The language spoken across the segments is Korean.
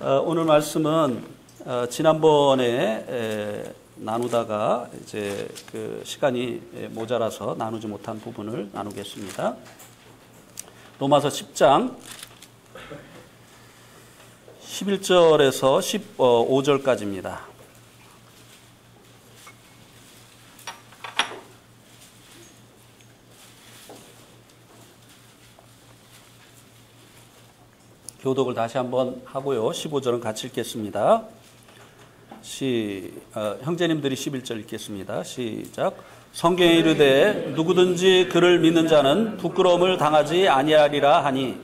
오늘 말씀은 지난번에 나누다가 이제 그 시간이 모자라서 나누지 못한 부분을 나누겠습니다. 로마서 10장 11절에서 15절까지입니다. 교독을 다시 한번 하고요. 15절은 같이 읽겠습니다. 형제님들이 11절 읽겠습니다. 시작. 성경에 이르되 누구든지 그를 믿는 자는 부끄러움을 당하지 아니하리라 하니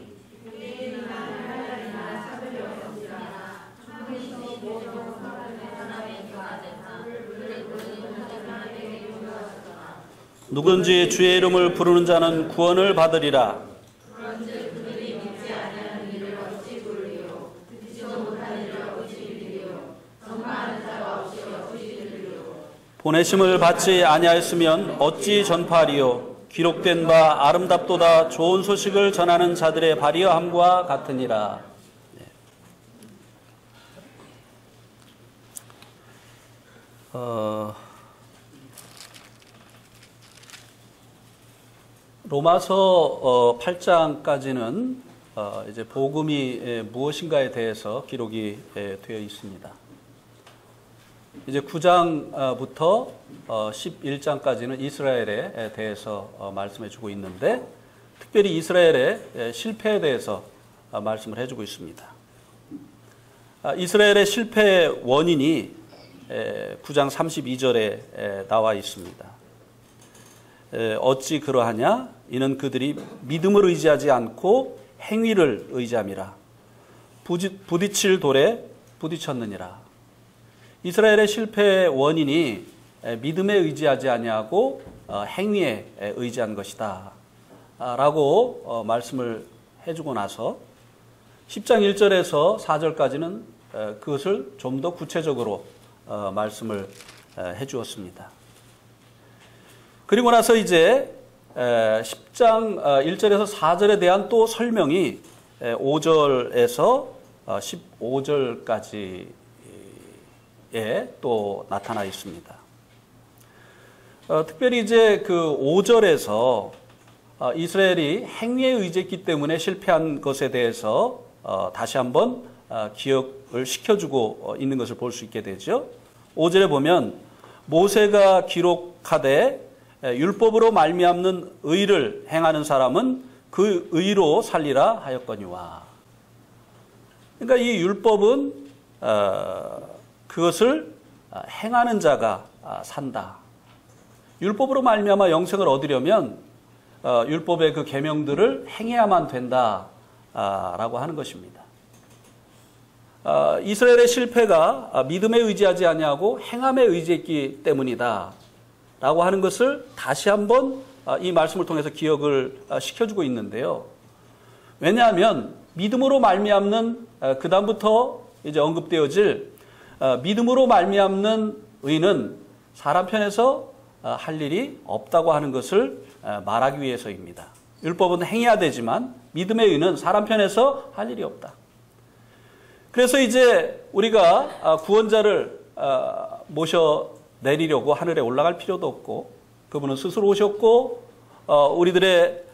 누구든지 주의 이름을 부르는 자는 구원을 받으리라. 보내심을 받지 아니하였으면 어찌 전파하리요. 기록된 바 아름답도다 좋은 소식을 전하는 자들의 발이여함과 같으니라. 로마서 8장까지는 이제 복음이 무엇인가에 대해서 기록이 되어 있습니다. 이제 9장부터 11장까지는 이스라엘에 대해서 말씀해 주고 있는데, 특별히 이스라엘의 실패에 대해서 말씀을 해주고 있습니다. 이스라엘의 실패의 원인이 9장 32절에 나와 있습니다. 어찌 그러하냐? 이는 그들이 믿음을 의지하지 않고 행위를 의지함이라. 부딪힐 돌에 부딪혔느니라. 이스라엘의 실패의 원인이 믿음에 의지하지 아니하고 행위에 의지한 것이다 라고 말씀을 해주고 나서 10장 1절에서 4절까지는 그것을 좀 더 구체적으로 말씀을 해주었습니다. 그리고 나서 이제 10장 1절에서 4절에 대한 또 설명이 5절에서 15절까지 또 나타나 있습니다. 특별히 이제 그 5절에서 이스라엘이 행위에 의지했기 때문에 실패한 것에 대해서 다시 한번 기억을 시켜주고 있는 것을 볼 수 있게 되죠. 5절에 보면 모세가 기록하되 율법으로 말미암는 의를 행하는 사람은 그 의로 살리라 하였거니와. 그러니까 이 율법은 그것을 행하는 자가 산다. 율법으로 말미암아 영생을 얻으려면 율법의 그 계명들을 행해야만 된다라고 하는 것입니다. 이스라엘의 실패가 믿음에 의지하지 아니하고 행함에 의지했기 때문이다 라고 하는 것을 다시 한번 이 말씀을 통해서 기억을 시켜주고 있는데요. 왜냐하면 믿음으로 말미암는 그 다음부터 이제 언급되어질 믿음으로 말미암는 의는 사람 편에서 할 일이 없다고 하는 것을 말하기 위해서입니다. 율법은 행해야 되지만 믿음의 의는 사람 편에서 할 일이 없다. 그래서 이제 우리가 구원자를 모셔내리려고 하늘에 올라갈 필요도 없고, 그분은 스스로 오셨고 우리들의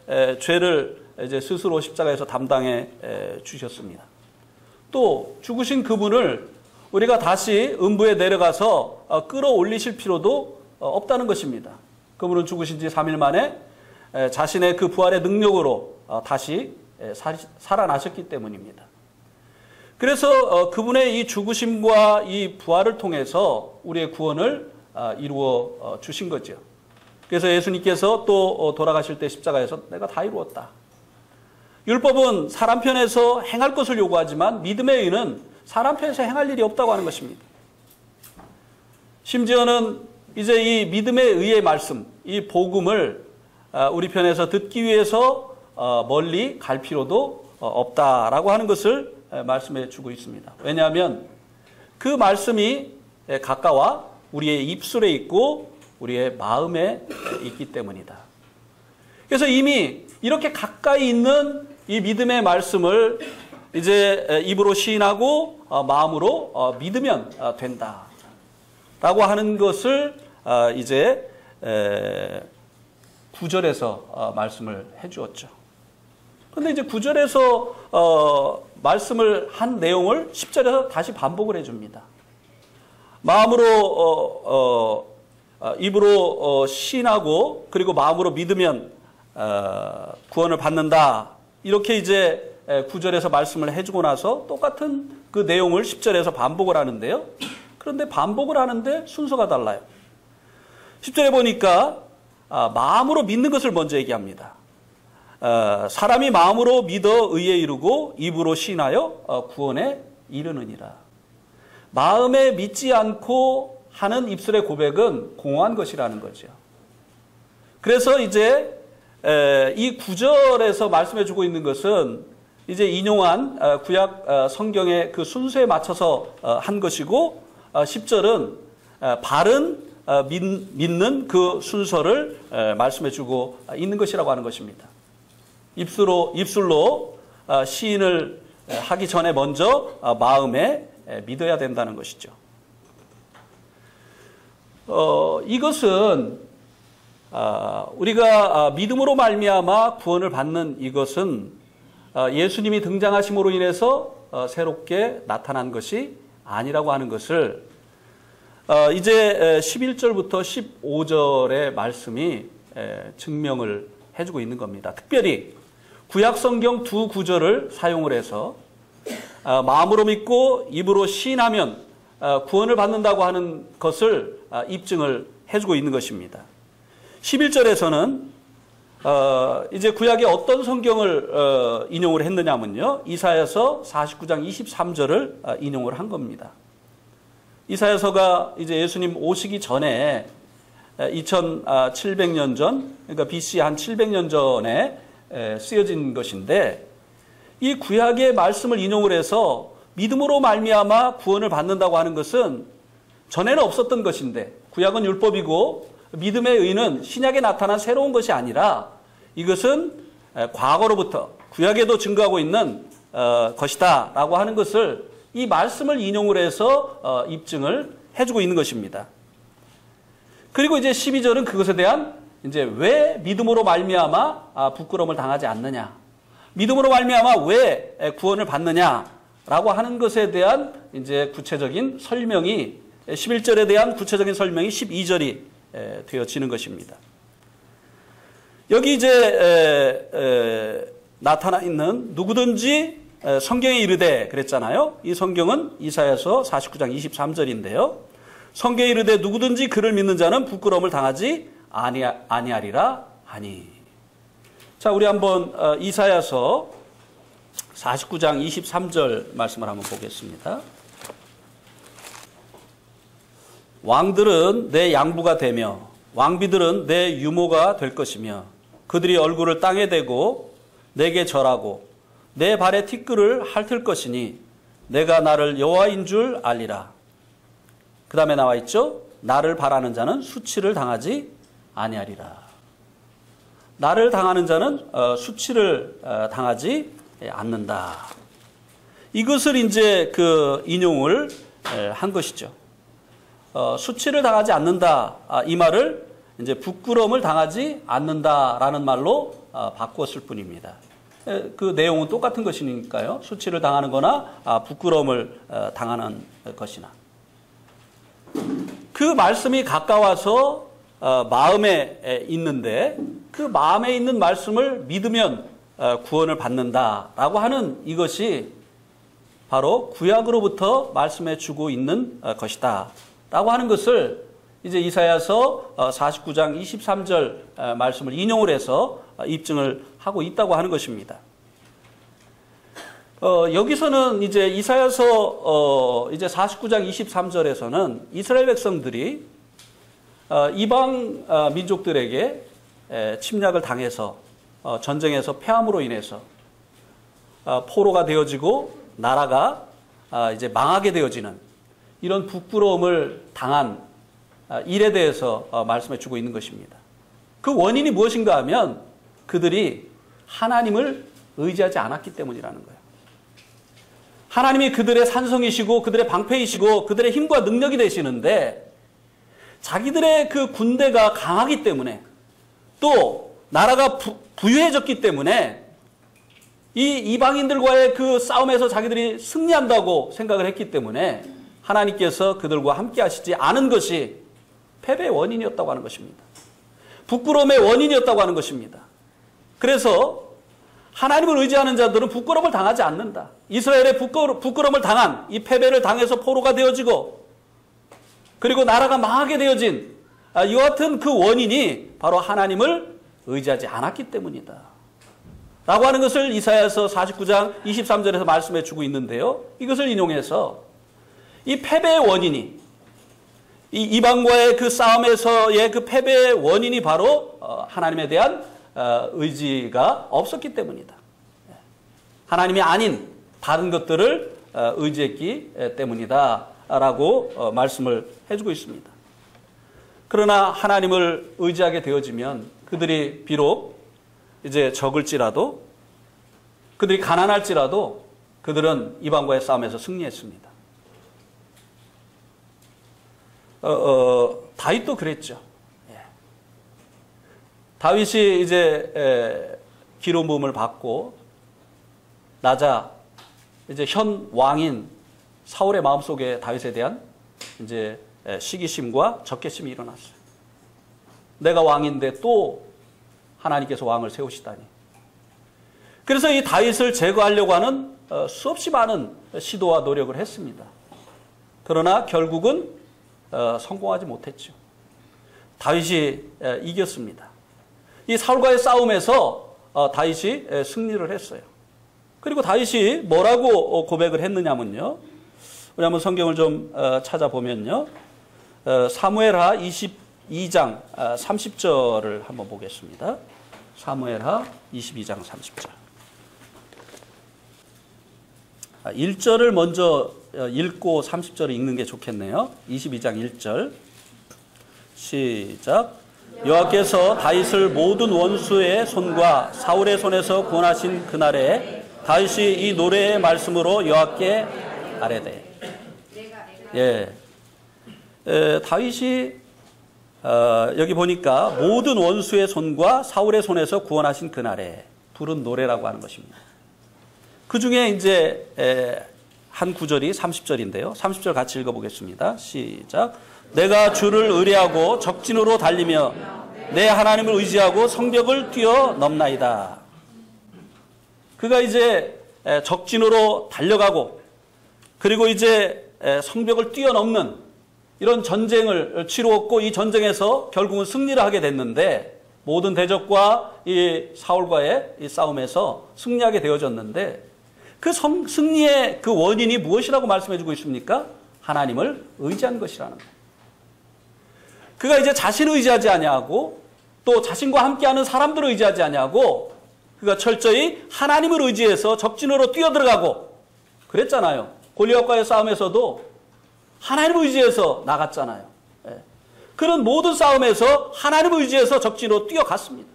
죄를 이제 스스로 십자가에서 담당해 주셨습니다. 또 죽으신 그분을 우리가 다시 음부에 내려가서 끌어올리실 필요도 없다는 것입니다. 그분은 죽으신 지 3일 만에 자신의 그 부활의 능력으로 다시 살아나셨기 때문입니다. 그래서 그분의 이 죽으심과 이 부활을 통해서 우리의 구원을 이루어 주신 거죠. 그래서 예수님께서 또 돌아가실 때 십자가에서 내가 다 이루었다. 율법은 사람 편에서 행할 것을 요구하지만 믿음의 의는 사람 편에서 행할 일이 없다고 하는 것입니다. 심지어는 이제 이 믿음의 의의 말씀, 이 복음을 우리 편에서 듣기 위해서 멀리 갈 필요도 없다라고 하는 것을 말씀해 주고 있습니다. 왜냐하면 그 말씀이 가까워 우리의 입술에 있고 우리의 마음에 있기 때문이다. 그래서 이미 이렇게 가까이 있는 이 믿음의 말씀을 이제 입으로 시인하고 마음으로 믿으면 된다라고 하는 것을 이제 9절에서 말씀을 해주었죠. 그런데 이제 9절에서 말씀을 한 내용을 10절에서 다시 반복을 해줍니다. 마음으로 입으로 시인하고 그리고 마음으로 믿으면 구원을 받는다. 이렇게 이제 9절에서 말씀을 해주고 나서 똑같은 그 내용을 10절에서 반복을 하는데요. 그런데 반복을 하는데 순서가 달라요. 10절에 보니까 마음으로 믿는 것을 먼저 얘기합니다. 사람이 마음으로 믿어 의에 이르고 입으로 시인하여 구원에 이르느니라. 마음에 믿지 않고 하는 입술의 고백은 공허한 것이라는 거죠. 그래서 이제 이 9절에서 말씀해주고 있는 것은 이제 인용한 구약 성경의 그 순서에 맞춰서 한 것이고 10절은 바른 믿는 그 순서를 말씀해주고 있는 것이라고 하는 것입니다. 입술로 시인을 하기 전에 먼저 마음에 믿어야 된다는 것이죠. 이것은 우리가 믿음으로 말미암아 구원을 받는 이것은 예수님이 등장하심으로 인해서 새롭게 나타난 것이 아니라고 하는 것을 이제 11절부터 15절의 말씀이 증명을 해주고 있는 겁니다. 특별히 구약성경 두 구절을 사용을 해서 마음으로 믿고 입으로 시인하면 구원을 받는다고 하는 것을 입증을 해주고 있는 것입니다. 11절에서는 이제 구약의 어떤 성경을 인용을 했느냐면요. 이사야서 49장 23절을 인용을 한 겁니다. 이사야서가 이제 예수님 오시기 전에 2700년 전, 그러니까 BC 한 700년 전에 쓰여진 것인데 이 구약의 말씀을 인용을 해서 믿음으로 말미암아 구원을 받는다고 하는 것은 전에는 없었던 것인데 구약은 율법이고 믿음의 의는 신약에 나타난 새로운 것이 아니라 이것은 과거로부터 구약에도 증거하고 있는 것이다 라고 하는 것을 이 말씀을 인용을 해서 입증을 해주고 있는 것입니다. 그리고 이제 12절은 그것에 대한 이제 왜 믿음으로 말미암아 부끄러움을 당하지 않느냐, 믿음으로 말미암아 왜 구원을 받느냐라고 하는 것에 대한 이제 구체적인 설명이 11절에 대한 구체적인 설명이 12절이 되어지는 것입니다. 여기 이제 나타나 있는 누구든지 성경에 이르되 그랬잖아요. 이 성경은 이사야서 49장 23절인데요. 성경에 이르되 누구든지 그를 믿는 자는 부끄러움을 당하지 아니하리라 하니. 자, 우리 한번 이사야서 49장 23절 말씀을 한번 보겠습니다. 왕들은 내 양부가 되며 왕비들은 내 유모가 될 것이며 그들이 얼굴을 땅에 대고 내게 절하고 내 발에 티끌을 핥을 것이니 내가 나를 여호와인 줄 알리라. 그 다음에 나와 있죠. 나를 바라는 자는 수치를 당하지 아니하리라. 나를 당하는 자는 수치를 당하지 않는다. 이것을 이제 그 인용을 한 것이죠. 수치를 당하지 않는다. 이 말을 이제 부끄러움을 당하지 않는다라는 말로 바꾸었을 뿐입니다. 그 내용은 똑같은 것이니까요. 수치를 당하는 거나 부끄러움을 당하는 것이나. 그 말씀이 가까워서 마음에 있는데 그 마음에 있는 말씀을 믿으면 구원을 받는다라고 하는 이것이 바로 구약으로부터 말씀해 주고 있는 것이다 라고 하는 것을 이제 이사야서 49장 23절 말씀을 인용을 해서 입증을 하고 있다고 하는 것입니다. 여기서는 이제 이사야서 이제 49장 23절에서는 이스라엘 백성들이 이방 민족들에게 침략을 당해서 전쟁에서 패함으로 인해서 포로가 되어지고 나라가 이제 망하게 되어지는 이런 부끄러움을 당한 일에 대해서 말씀해 주고 있는 것입니다. 그 원인이 무엇인가 하면 그들이 하나님을 의지하지 않았기 때문이라는 거예요. 하나님이 그들의 산성이시고 그들의 방패이시고 그들의 힘과 능력이 되시는데 자기들의 그 군대가 강하기 때문에 또 나라가 부유해졌기 때문에 이 이방인들과의 그 싸움에서 자기들이 승리한다고 생각을 했기 때문에 하나님께서 그들과 함께 하시지 않은 것이 패배의 원인이었다고 하는 것입니다. 부끄러움의 원인이었다고 하는 것입니다. 그래서 하나님을 의지하는 자들은 부끄러움을 당하지 않는다. 이스라엘의 부끄러움을 당한 이 패배를 당해서 포로가 되어지고 그리고 나라가 망하게 되어진 이와 같은 그 원인이 바로 하나님을 의지하지 않았기 때문이다. 라고 하는 것을 이사야서 49장 23절에서 말씀해 주고 있는데요. 이것을 인용해서 이 패배의 원인이 이 이방과의 그 싸움에서의 그 패배의 원인이 바로 하나님에 대한 의지가 없었기 때문이다. 하나님이 아닌 다른 것들을 의지했기 때문이다. 라고 말씀을 해주고 있습니다. 그러나 하나님을 의지하게 되어지면 그들이 비록 이제 적을지라도 그들이 가난할지라도 그들은 이방과의 싸움에서 승리했습니다. 다윗도 그랬죠. 다윗이 이제 기름 부음을 받고 나자 이제 현 왕인 사울의 마음속에 다윗에 대한 이제 시기심과 적개심이 일어났어요. 내가 왕인데 또 하나님께서 왕을 세우시다니. 그래서 이 다윗을 제거하려고 하는 수없이 많은 시도와 노력을 했습니다. 그러나 결국은 성공하지 못했죠. 다윗이 이겼습니다. 이 사울과의 싸움에서 다윗이 승리를 했어요. 그리고 다윗이 뭐라고 고백을 했느냐면요. 우리 한번 성경을 좀 찾아보면요. 사무엘하 22장 30절을 한번 보겠습니다. 사무엘하 22장 30절. 1절을 먼저 읽고 30절을 읽는 게 좋겠네요. 22장 1절. 시작. 여호와께서 다윗을 모든 원수의 손과 사울의 손에서 구원하신 그날에 다윗이 이 노래의 말씀으로 여호와께 아뢰되. 다윗이 여기 보니까 모든 원수의 손과 사울의 손에서 구원하신 그날에 부른 노래라고 하는 것입니다. 그 중에 이제 한 구절이 30절인데요. 30절 같이 읽어보겠습니다. 시작. 내가 주를 의뢰하고 적진으로 달리며 내 하나님을 의지하고 성벽을 뛰어넘나이다. 그가 이제 적진으로 달려가고 그리고 이제 성벽을 뛰어넘는 이런 전쟁을 치루었고 이 전쟁에서 결국은 승리를 하게 됐는데 모든 대적과 이 사울과의 이 싸움에서 승리하게 되어졌는데 그 승리의 그 원인이 무엇이라고 말씀해 주고 있습니까? 하나님을 의지한 것이라는 거예요. 그가 이제 자신을 의지하지 아니하고 또 자신과 함께하는 사람들을 의지하지 아니하고 그가 철저히 하나님을 의지해서 적진으로 뛰어들어가고 그랬잖아요. 골리앗과의 싸움에서도 하나님을 의지해서 나갔잖아요. 그런 모든 싸움에서 하나님을 의지해서 적진으로 뛰어갔습니다.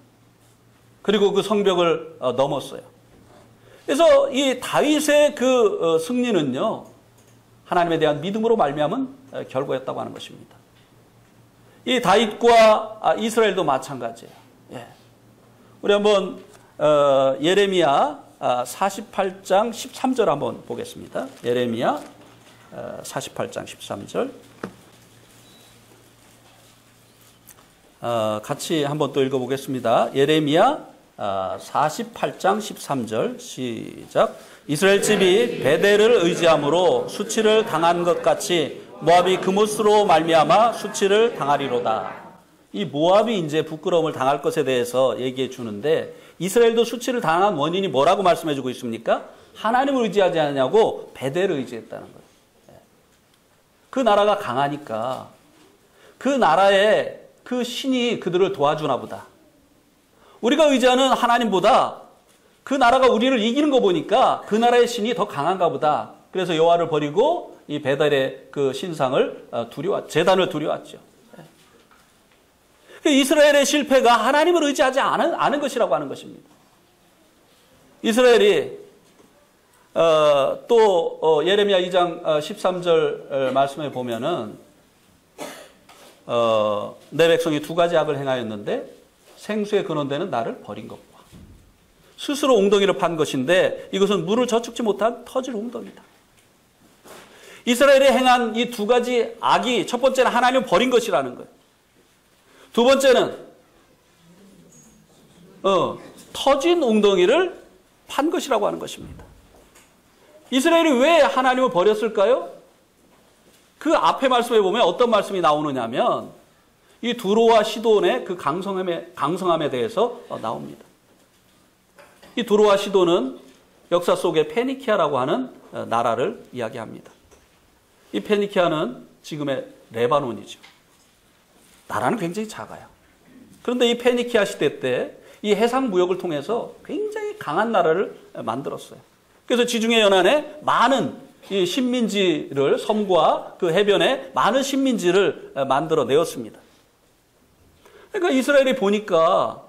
그리고 그 성벽을 넘었어요. 그래서 이 다윗의 그 승리는요. 하나님에 대한 믿음으로 말미암은 결과였다고 하는 것입니다. 이 다윗과 이스라엘도 마찬가지예요. 우리 한번 예레미야 48장 13절 한번 보겠습니다. 예레미야 48장 13절 같이 한번 또 읽어보겠습니다. 예레미야 48장 13절 시작. 이스라엘 집이 베델을 의지함으로 수치를 당한 것 같이 모압이 그못으로 말미암아 수치를 당하리로다. 이 모압이 이제 부끄러움을 당할 것에 대해서 얘기해 주는데 이스라엘도 수치를 당한 원인이 뭐라고 말씀해 주고 있습니까? 하나님을 의지하지 않냐고 베델을 의지했다는 거예요. 그 나라가 강하니까 그 나라의 그 신이 그들을 도와주나 보다. 우리가 의지하는 하나님보다 그 나라가 우리를 이기는 거 보니까 그 나라의 신이 더 강한가 보다. 그래서 여호와를 버리고 이 베델의 그 신상을 제단을 두려웠죠. 이스라엘의 실패가 하나님을 의지하지 않은 것이라고 하는 것입니다. 이스라엘이 또 예레미야 2장 13절 말씀에 보면은 내 백성이 두 가지 악을 행하였는데 생수의 근원되는 나를 버린 것과 스스로 웅덩이를 판 것인데 이것은 물을 저축지 못한 터질 웅덩이다. 이스라엘이 행한 이 두 가지 악이 첫 번째는 하나님을 버린 것이라는 거예요. 두 번째는 터진 웅덩이를 판 것이라고 하는 것입니다. 이스라엘이 왜 하나님을 버렸을까요? 그 앞에 말씀에 보면 어떤 말씀이 나오느냐면 이 두로와 시돈의 그 강성함에 대해서 나옵니다. 이 두로와 시돈은 역사 속에 페니키아라고 하는 나라를 이야기합니다. 이 페니키아는 지금의 레바논이죠. 나라는 굉장히 작아요. 그런데 이 페니키아 시대 때 이 해상 무역을 통해서 굉장히 강한 나라를 만들었어요. 그래서 지중해 연안에 많은 이 식민지를 섬과 그 해변에 많은 식민지를 만들어 내었습니다. 그러니까 이스라엘이 보니까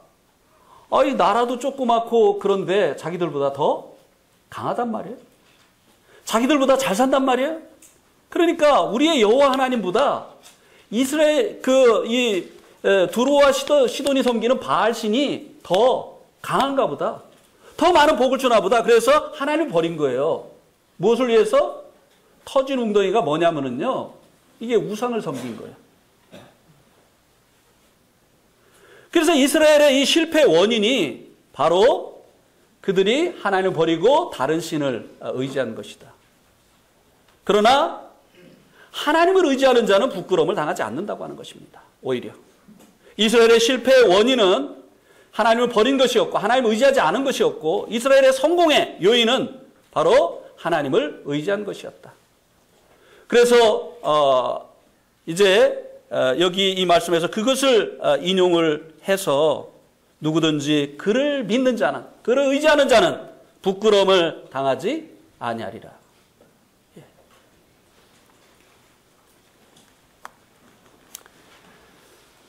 이 나라도 조그맣고 그런데 자기들보다 더 강하단 말이에요. 자기들보다 잘 산단 말이에요. 그러니까 우리의 여호와 하나님보다 이스라엘 두로와 시돈이 섬기는 바알신이 더 강한가 보다. 더 많은 복을 주나 보다. 그래서 하나님을 버린 거예요. 무엇을 위해서? 터진 웅덩이가 뭐냐면요. 이게 우상을 섬긴 거예요. 그래서 이스라엘의 이 실패 원인이 바로 그들이 하나님을 버리고 다른 신을 의지한 것이다. 그러나 하나님을 의지하는 자는 부끄러움을 당하지 않는다고 하는 것입니다. 오히려 이스라엘의 실패의 원인은 하나님을 버린 것이었고 하나님을 의지하지 않은 것이었고 이스라엘의 성공의 요인은 바로 하나님을 의지한 것이었다. 그래서 이제 여기 이 말씀에서 그것을 인용을 해서 누구든지 그를 믿는 자는 그를 의지하는 자는 부끄러움을 당하지 아니하리라.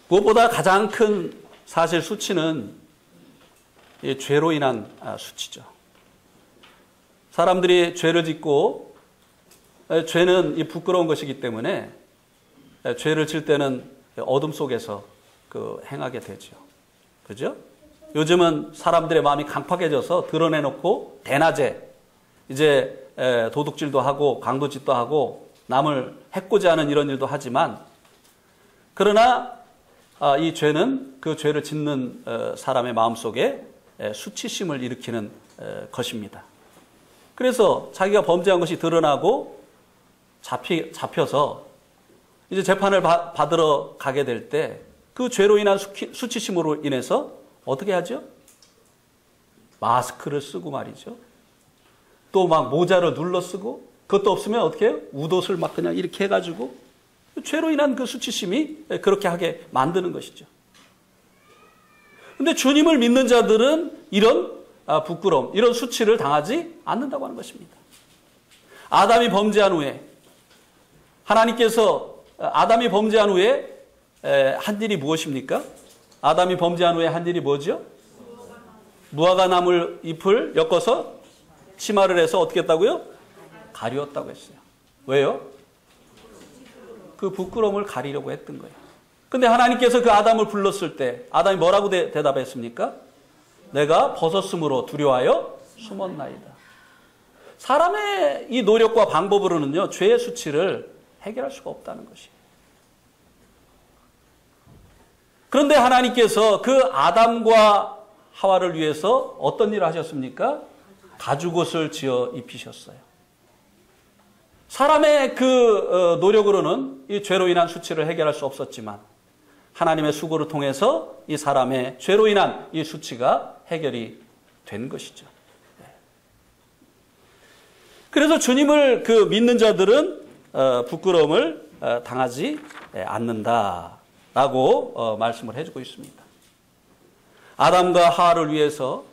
무엇보다 가장 큰 사실 수치는 죄로 인한 수치죠. 사람들이 죄를 짓고 죄는 이 부끄러운 것이기 때문에 죄를 질 때는 어둠 속에서 행하게 되죠. 그죠? 요즘은 사람들의 마음이 강팍해져서 드러내놓고 대낮에 이제 도둑질도 하고 강도짓도 하고 남을 해코지 하는 이런 일도 하지만 그러나 이 죄는 그 죄를 짓는 사람의 마음속에 수치심을 일으키는 것입니다. 그래서 자기가 범죄한 것이 드러나고 잡혀서 이제 재판을 받으러 가게 될 때 그 죄로 인한 수치심으로 인해서 어떻게 하죠? 마스크를 쓰고 말이죠. 또 막 모자를 눌러 쓰고 그것도 없으면 어떻게 해요? 웃옷을 막 그냥 이렇게 해가지고 죄로 인한 그 수치심이 그렇게 하게 만드는 것이죠. 그런데 주님을 믿는 자들은 이런 부끄러움, 이런 수치를 당하지 않는다고 하는 것입니다. 아담이 범죄한 후에 하나님께서 아담이 범죄한 후에 한 일이 무엇입니까? 아담이 범죄한 후에 한 일이 뭐죠? 무화과 나물 잎을 엮어서 치마를 해서 어떻게 했다고요? 가리웠다고 했어요. 왜요? 그 부끄러움을 가리려고 했던 거예요. 근데 하나님께서 그 아담을 불렀을 때 아담이 뭐라고 대답했습니까? 내가 벗었으므로 두려워하여 숨었나이다. 사람의 이 노력과 방법으로는요, 죄의 수치를 해결할 수가 없다는 것이에요. 그런데 하나님께서 그 아담과 하와를 위해서 어떤 일을 하셨습니까? 가죽옷을 지어 입히셨어요. 사람의 그 노력으로는 이 죄로 인한 수치를 해결할 수 없었지만 하나님의 수고를 통해서 이 사람의 죄로 인한 이 수치가 해결이 된 것이죠. 그래서 주님을 믿는 자들은 부끄러움을 당하지 않는다라고 말씀을 해주고 있습니다. 아담과 하와를 위해서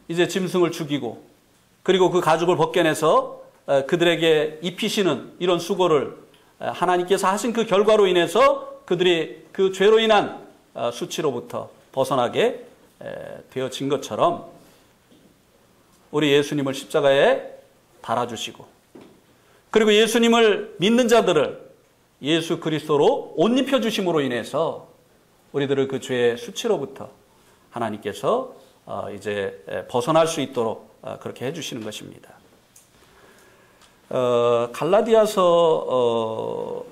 이제 짐승을 죽이고 그리고 그 가죽을 벗겨내서 그들에게 입히시는 이런 수고를 하나님께서 하신 그 결과로 인해서 그들이 그 죄로 인한 수치로부터 벗어나게 되어진 것처럼 우리 예수님을 십자가에 달아주시고, 그리고 예수님을 믿는 자들을 예수 그리스도로 옷 입혀주심으로 인해서 우리들을 그 죄의 수치로부터 하나님께서 이제 벗어날 수 있도록 그렇게 해주시는 것입니다. 갈라디아서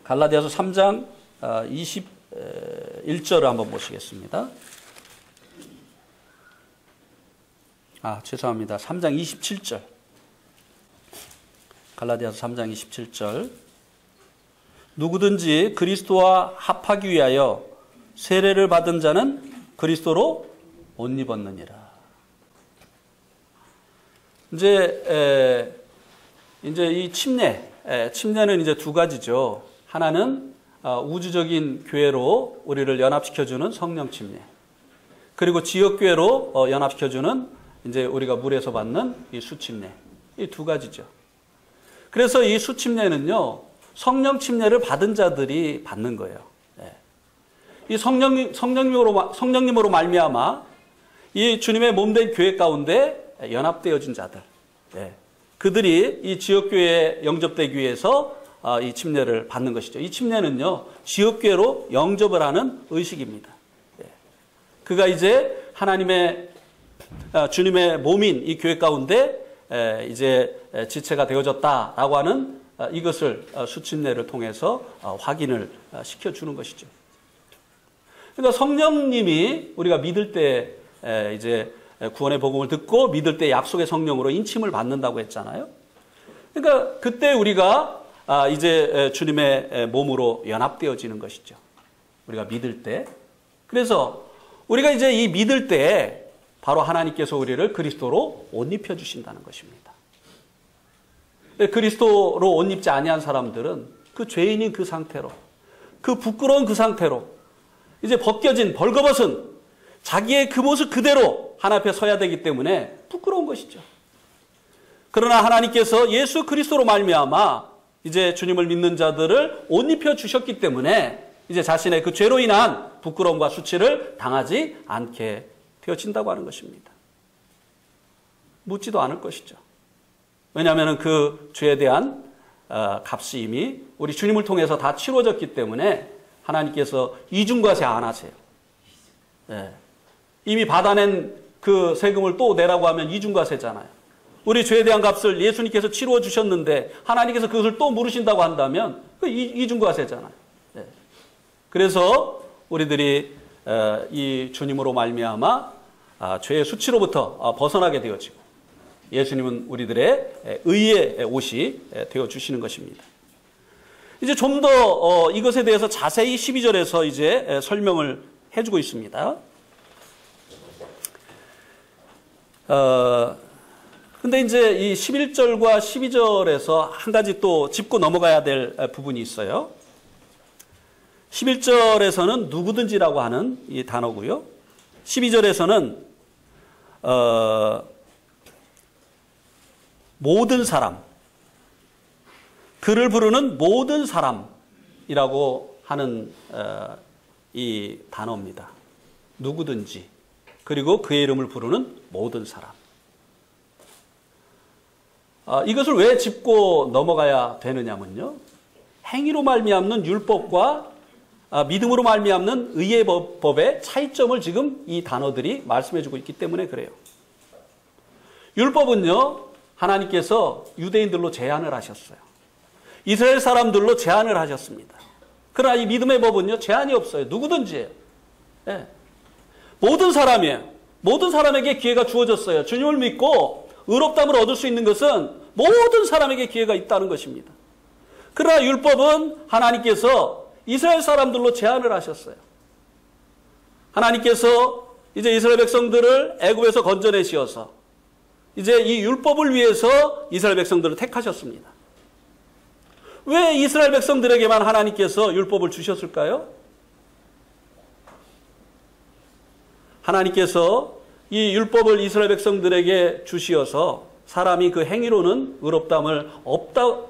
3장 21절을 한번 보시겠습니다. 죄송합니다. 3장 27절. 갈라디아서 3장 27절. 누구든지 그리스도와 합하기 위하여 세례를 받은 자는 그리스도로 옷 입었느니라. 이제 이 침례는 이제 두 가지죠. 하나는 우주적인 교회로 우리를 연합시켜주는 성령 침례. 그리고 지역교회로 연합시켜주는 이제 우리가 물에서 받는 이 수침례. 이 두 가지죠. 그래서 이 수침례는요, 성령 침례를 받은 자들이 받는 거예요. 이 성령님으로 말미암아 이 주님의 몸된 교회 가운데 연합되어진 자들, 그들이 이 지역교회에 영접되기 위해서 이 침례를 받는 것이죠. 이 침례는요, 지역교회로 영접을 하는 의식입니다. 그가 이제 하나님의 주님의 몸인 이 교회 가운데 이제 지체가 되어졌다라고 하는 이것을 수침례를 통해서 확인을 시켜주는 것이죠. 그러니까 성령님이 우리가 믿을 때 이제 구원의 복음을 듣고 믿을 때 약속의 성령으로 인침을 받는다고 했잖아요. 그러니까 그때 우리가 이제 주님의 몸으로 연합되어지는 것이죠. 우리가 믿을 때. 그래서 우리가 이제 이 믿을 때 바로 하나님께서 우리를 그리스도로 옷 입혀 주신다는 것입니다. 그리스도로 옷 입지 아니한 사람들은 그 죄인인 그 상태로, 그 부끄러운 그 상태로 이제 벗겨진 벌거벗은 자기의 그 모습 그대로 하나님 앞에 서야 되기 때문에 부끄러운 것이죠. 그러나 하나님께서 예수 그리스도로 말미암아 이제 주님을 믿는 자들을 옷 입혀 주셨기 때문에 이제 자신의 그 죄로 인한 부끄러움과 수치를 당하지 않게 되어진다고 하는 것입니다. 묻지도 않을 것이죠. 왜냐하면 그 죄에 대한 값이 이미 우리 주님을 통해서 다 치러졌기 때문에 하나님께서 이중과세 안 하세요. 이미 받아낸 그 세금을 또 내라고 하면 이중과세잖아요. 우리 죄에 대한 값을 예수님께서 치루어 주셨는데 하나님께서 그것을 또 물으신다고 한다면 그 이중과세잖아요. 그래서 우리들이 이 주님으로 말미암아 죄의 수치로부터 벗어나게 되어지고 예수님은 우리들의 의의 옷이 되어 주시는 것입니다. 이제 좀 더 이것에 대해서 자세히 12절에서 이제 설명을 해주고 있습니다. 근데 이제 이 11절과 12절에서 한 가지 또 짚고 넘어가야 될 부분이 있어요. 11절에서는 누구든지라고 하는 이 단어고요. 12절에서는 모든 사람, 그를 부르는 모든 사람이라고 하는 이 단어입니다. 누구든지, 그리고 그의 이름을 부르는 모든 사람. 이것을 왜 짚고 넘어가야 되느냐면요, 행위로 말미암는 율법과 믿음으로 말미암는 의의 법의 차이점을 지금 이 단어들이 말씀해주고 있기 때문에 그래요. 율법은요, 하나님께서 유대인들로 제한을 하셨어요. 이스라엘 사람들로 제한을 하셨습니다. 그러나 이 믿음의 법은요, 제한이 없어요. 누구든지예요. 모든 사람이에요. 모든 사람에게 기회가 주어졌어요. 주님을 믿고 의롭다함을 얻을 수 있는 것은 모든 사람에게 기회가 있다는 것입니다. 그러나 율법은 하나님께서 이스라엘 사람들로 제한을 하셨어요. 하나님께서 이제 이스라엘 백성들을 애굽에서 건져내시어서 이제 이 율법을 위해서 이스라엘 백성들을 택하셨습니다. 왜 이스라엘 백성들에게만 하나님께서 율법을 주셨을까요? 하나님께서 이 율법을 이스라엘 백성들에게 주시어서 사람이 그 행위로는 의롭다함을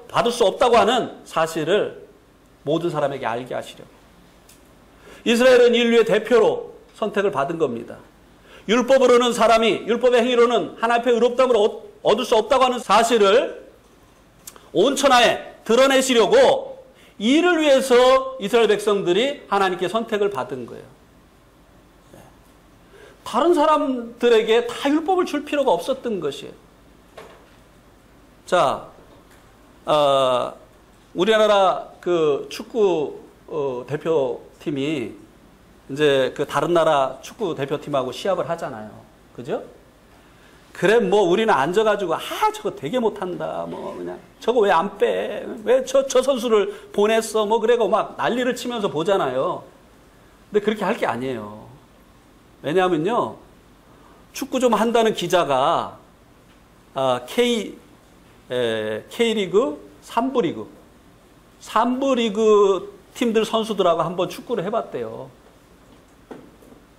받을 수 없다고 하는 사실을 모든 사람에게 알게 하시려고. 이스라엘은 인류의 대표로 선택을 받은 겁니다. 율법으로는 사람이 율법의 행위로는 하나님 앞에 의롭다함을 얻을 수 없다고 하는 사실을 온 천하에 드러내시려고 이를 위해서 이스라엘 백성들이 하나님께 선택을 받은 거예요. 다른 사람들에게 다 율법을 줄 필요가 없었던 것이에요. 자, 우리나라 그 축구 대표팀이 이제 그 다른 나라 축구 대표팀하고 시합을 하잖아요. 그죠? 그래, 뭐 우리는 앉아가지고 저거 되게 못한다. 뭐 그냥 저거 왜 안 빼? 왜 저 선수를 보냈어? 뭐 그래고 막 난리를 치면서 보잖아요. 근데 그렇게 할 게 아니에요. 왜냐하면요, 축구 좀 한다는 기자가 K리그, 3부 리그, 3부 리그 팀들 선수들하고 한번 축구를 해봤대요.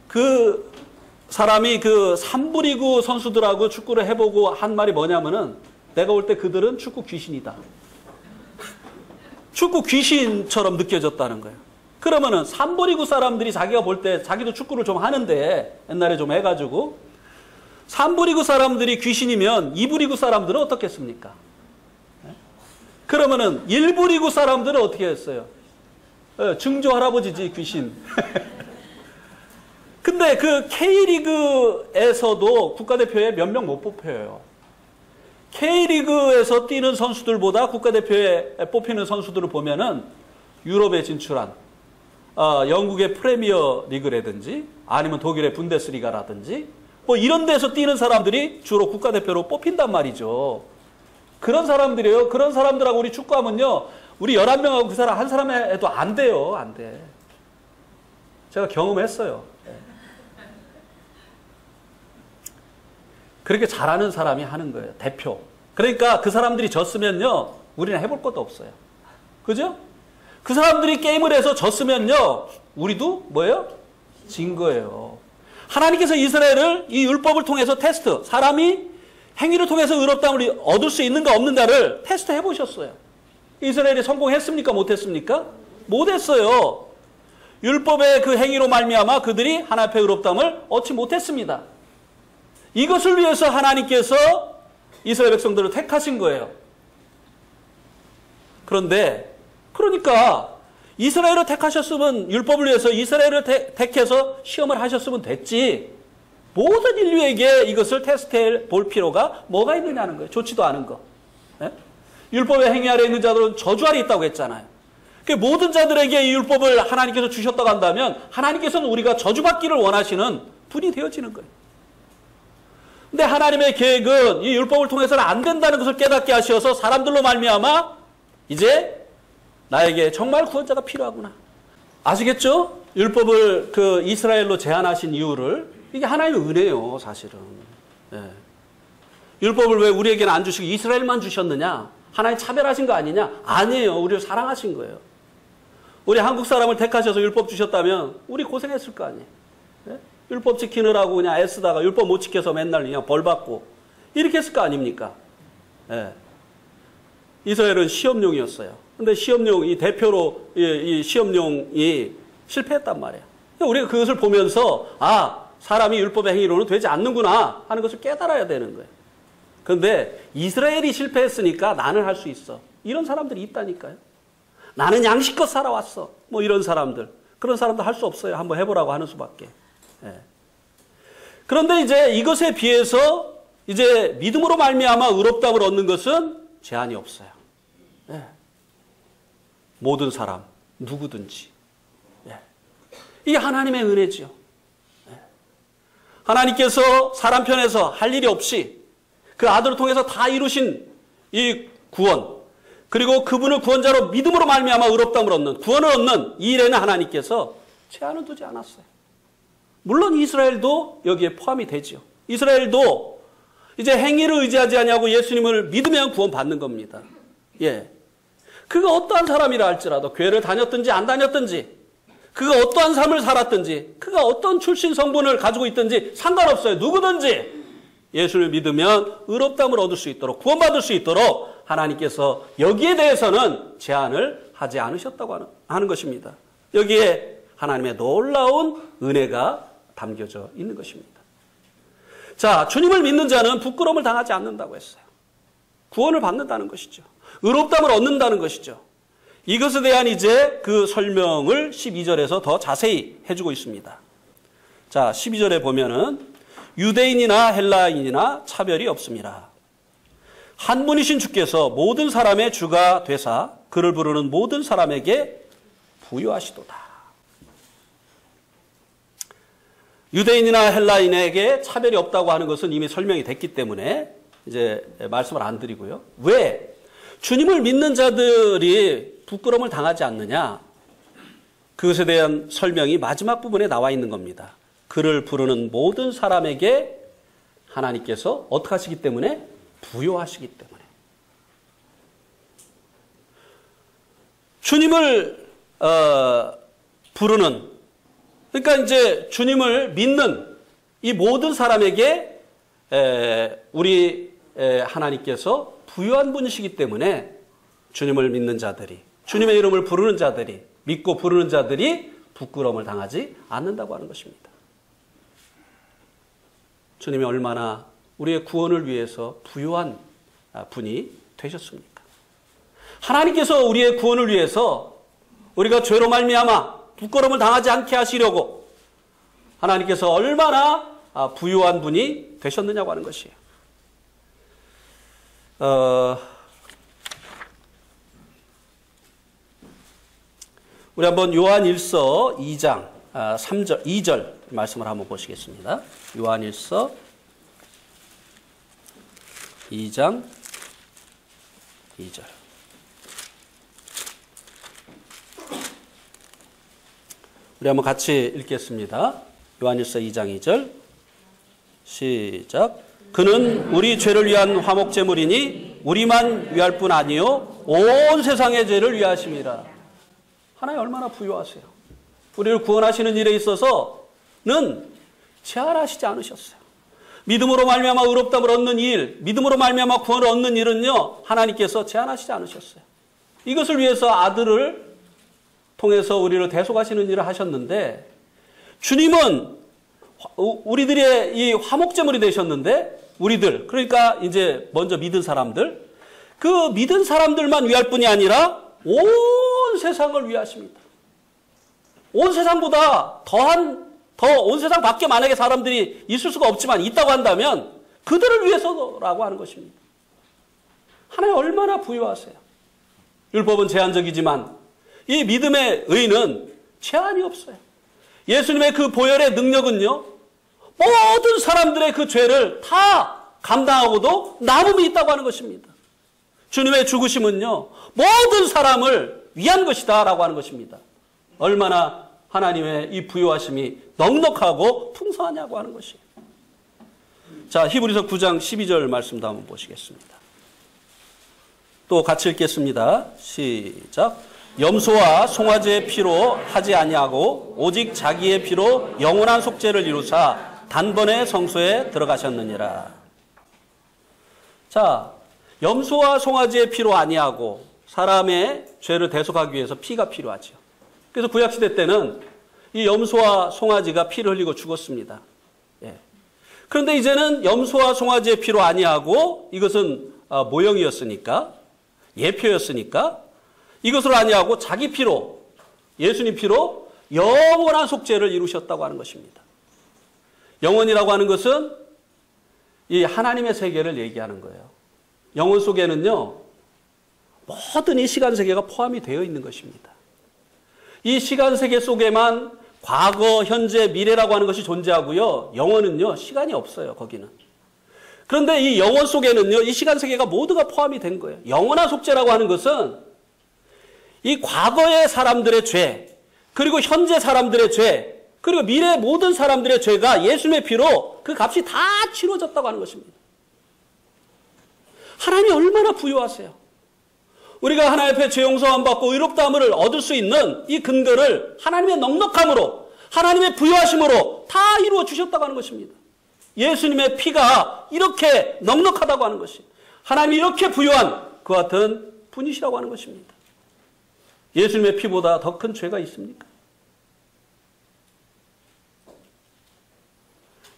그 사람이 그 3부 리그 선수들하고 축구를 해보고 한 말이 뭐냐면은, 내가 볼 때 그들은 축구 귀신이다. 축구 귀신처럼 느껴졌다는 거예요. 그러면은 3부 리그 사람들이 자기가 볼 때 자기도 축구를 좀 하는데 옛날에 좀 해가지고 3부 리그 사람들이 귀신이면 2부 리그 사람들은 어떻겠습니까? 그러면은 1부 리그 사람들은 어떻게 했어요? 증조 할아버지지, 귀신. 근데 그 K리그에서도 국가대표에 몇 명 못 뽑혀요. K리그에서 뛰는 선수들보다 국가대표에 뽑히는 선수들을 보면은 유럽에 진출한 영국의 프리미어 리그라든지 아니면 독일의 분데스리가라든지 뭐 이런 데서 뛰는 사람들이 주로 국가대표로 뽑힌단 말이죠. 그런 사람들이에요. 그런 사람들하고 우리 축구하면요, 우리 11명하고 그 사람 한 사람 해도 안 돼요. 안 돼. 제가 경험했어요. 그렇게 잘하는 사람이 하는 거예요. 대표. 그러니까 그 사람들이 졌으면요, 우리는 해볼 것도 없어요. 그죠? 그 사람들이 게임을 해서 졌으면요, 우리도 뭐예요? 진 거예요. 하나님께서 이스라엘을 이 율법을 통해서 테스트, 사람이 행위를 통해서 의롭다함을 얻을 수 있는가 없는가를 테스트 해보셨어요. 이스라엘이 성공했습니까? 못했습니까? 못했어요. 율법의 그 행위로 말미암아 그들이 하나님 앞에 의롭다함을 얻지 못했습니다. 이것을 위해서 하나님께서 이스라엘 백성들을 택하신 거예요. 그러니까 이스라엘을 택하셨으면, 율법을 위해서 이스라엘을 택해서 시험을 하셨으면 됐지, 모든 인류에게 이것을 테스트해 볼 필요가 뭐가 있느냐는 거예요. 좋지도 않은 거. 네? 율법의 행위 아래 있는 자들은 저주 아래 있다고 했잖아요. 모든 자들에게 이 율법을 하나님께서 주셨다고 한다면 하나님께서는 우리가 저주받기를 원하시는 분이 되어지는 거예요. 근데 하나님의 계획은 이 율법을 통해서는 안 된다는 것을 깨닫게 하셔서 사람들로 말미암아 이제 나에게 정말 구원자가 필요하구나. 아시겠죠? 율법을 그 이스라엘로 제한하신 이유를, 이게 하나님의 은혜예요, 사실은. 예. 율법을 왜 우리에게는 안 주시고 이스라엘만 주셨느냐? 하나님 차별하신 거 아니냐? 아니에요. 우리를 사랑하신 거예요. 우리 한국 사람을 택하셔서 율법 주셨다면 우리 고생했을 거 아니에요. 예? 율법 지키느라고 그냥 애쓰다가 율법 못 지켜서 맨날 그냥 벌 받고 이렇게 했을 거 아닙니까? 예. 이스라엘은 시험용이었어요. 근데 이 대표로 이 시험용이 실패했단 말이에요. 우리가 그것을 보면서 사람이 율법의 행위로는 되지 않는구나 하는 것을 깨달아야 되는 거예요. 그런데 이스라엘이 실패했으니까 나는 할 수 있어. 이런 사람들이 있다니까요. 나는 양식껏 살아왔어. 뭐 이런 사람들. 그런 사람들 할 수 없어요. 한번 해보라고 하는 수밖에. 예. 그런데 이제 이것에 비해서 이제 믿음으로 말미암아 의롭다함을 얻는 것은 제한이 없어요. 예. 모든 사람, 누구든지. 예. 이게 하나님의 은혜지요. 예. 하나님께서 사람 편에서 할 일이 없이 그 아들을 통해서 다 이루신 이 구원, 그리고 그분을 구원자로 믿음으로 말미암아 의롭다함을 얻는, 구원을 얻는 이 일에는 하나님께서 제한을 두지 않았어요. 물론 이스라엘도 여기에 포함이 되죠. 이스라엘도 이제 행위를 의지하지 아니하고 예수님을 믿으면 구원받는 겁니다. 예. 그가 어떠한 사람이라 할지라도 교회를 다녔든지 안 다녔든지, 그가 어떠한 삶을 살았든지, 그가 어떤 출신 성분을 가지고 있든지 상관없어요. 누구든지 예수를 믿으면 의롭다함을 얻을 수 있도록, 구원받을 수 있도록 하나님께서 여기에 대해서는 제한을 하지 않으셨다고 하는 것입니다. 여기에 하나님의 놀라운 은혜가 담겨져 있는 것입니다. 자, 주님을 믿는 자는 부끄러움을 당하지 않는다고 했어요. 구원을 받는다는 것이죠. 의롭다함을 얻는다는 것이죠. 이것에 대한 이제 그 설명을 12절에서 더 자세히 해주고 있습니다. 자, 12절에 보면은 유대인이나 헬라인이나 차별이 없습니다. 한 분이신 주께서 모든 사람의 주가 되사 그를 부르는 모든 사람에게 부요하시도다. 유대인이나 헬라인에게 차별이 없다고 하는 것은 이미 설명이 됐기 때문에 이제 말씀을 안 드리고요. 왜 주님을 믿는 자들이 부끄러움을 당하지 않느냐? 그것에 대한 설명이 마지막 부분에 나와 있는 겁니다. 그를 부르는 모든 사람에게 하나님께서 어떻게 하시기 때문에? 부요하시기 때문에. 주님을 부르는, 그러니까 이제 주님을 믿는 이 모든 사람에게 우리 하나님께서 부요한 분이시기 때문에 주님을 믿는 자들이, 주님의 이름을 부르는 자들이, 믿고 부르는 자들이 부끄러움을 당하지 않는다고 하는 것입니다. 주님이 얼마나 우리의 구원을 위해서 부요한 분이 되셨습니까? 하나님께서 우리의 구원을 위해서 우리가 죄로 말미암아 부끄러움을 당하지 않게 하시려고 하나님께서 얼마나 부요한 분이 되셨느냐고 하는 것이에요. 우리 한번 요한일서 2장 3절, 2절 말씀을 한번 보시겠습니다. 요한일서 2장 2절. 우리 한번 같이 읽겠습니다. 요한일서 2장 2절. 시작. 그는 우리 죄를 위한 화목제물이니 우리만 위할 뿐 아니요 온 세상의 죄를 위하심이라. 하나님 얼마나 부유하세요. 우리를 구원하시는 일에 있어서는 제한하시지 않으셨어요. 믿음으로 말미암아 의롭다함을 얻는 일, 믿음으로 말미암아 구원을 얻는 일은요, 하나님께서 제한하시지 않으셨어요. 이것을 위해서 아들을 통해서 우리를 대속하시는 일을 하셨는데, 주님은 우리들의 이 화목제물이 되셨는데, 우리들, 그러니까 이제 먼저 믿은 사람들, 그 믿은 사람들만 위할 뿐이 아니라 온 세상을 위하십니다. 온 세상보다 온 세상 밖에 만약에 사람들이 있을 수가 없지만 있다고 한다면 그들을 위해서라고 하는 것입니다. 하나님 얼마나 부유하세요. 율법은 제한적이지만 이 믿음의 의는 제한이 없어요. 예수님의 그 보혈의 능력은요, 모든 사람들의 그 죄를 다 감당하고도 남음이 있다고 하는 것입니다. 주님의 죽으심은요, 모든 사람을 위한 것이다 라고 하는 것입니다. 얼마나 하나님의 이 부요하심이 넉넉하고 풍성하냐고 하는 것이에요. 자, 히브리서 9장 12절 말씀도 한번 보시겠습니다. 또 같이 읽겠습니다. 시작. 염소와 송아지의 피로 하지 아니하고 오직 자기의 피로 영원한 속죄를 이루사 단번에 성소에 들어가셨느니라. 자, 염소와 송아지의 피로 아니하고 사람의 죄를 대속하기 위해서 피가 필요하죠. 그래서 구약시대 때는 이 염소와 송아지가 피를 흘리고 죽었습니다. 예. 그런데 이제는 염소와 송아지의 피로 아니하고 이것은 모형이었으니까, 예표였으니까 이것으로 아니하고 자기 피로, 예수님 피로 영원한 속죄를 이루셨다고 하는 것입니다. 영원이라고 하는 것은 이 하나님의 세계를 얘기하는 거예요. 영원 속에는요, 모든 이 시간 세계가 포함이 되어 있는 것입니다. 이 시간 세계 속에만 과거, 현재, 미래라고 하는 것이 존재하고요. 영원은요, 시간이 없어요, 거기는. 그런데 이 영원 속에는요, 이 시간 세계가 모두가 포함이 된 거예요. 영원한 속죄라고 하는 것은 이 과거의 사람들의 죄, 그리고 현재 사람들의 죄, 그리고 미래 모든 사람들의 죄가 예수님의 피로 그 값이 다 치러졌다고 하는 것입니다. 하나님이 얼마나 부유하세요. 우리가 하나님 앞에 죄 용서함 받고 의롭다함을 얻을 수 있는 이 근거를 하나님의 넉넉함으로, 하나님의 부유하심으로 다 이루어 주셨다고 하는 것입니다. 예수님의 피가 이렇게 넉넉하다고 하는 것이, 하나님이 이렇게 부유한 그 같은 분이시라고 하는 것입니다. 예수님의 피보다 더 큰 죄가 있습니까?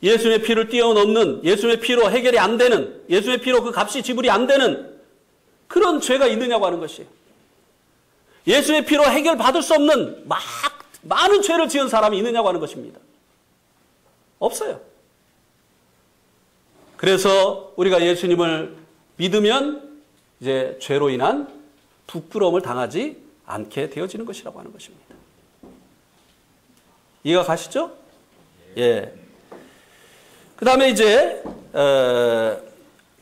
예수님의 피를 뛰어넘는, 예수님의 피로 해결이 안 되는, 예수님의 피로 그 값이 지불이 안 되는 그런 죄가 있느냐고 하는 것이에요. 예수의 피로 해결받을 수 없는 많은 죄를 지은 사람이 있느냐고 하는 것입니다. 없어요. 그래서 우리가 예수님을 믿으면 이제 죄로 인한 부끄러움을 당하지 않게 되어지는 것이라고 하는 것입니다. 이해가 가시죠? 예. 그 다음에 이제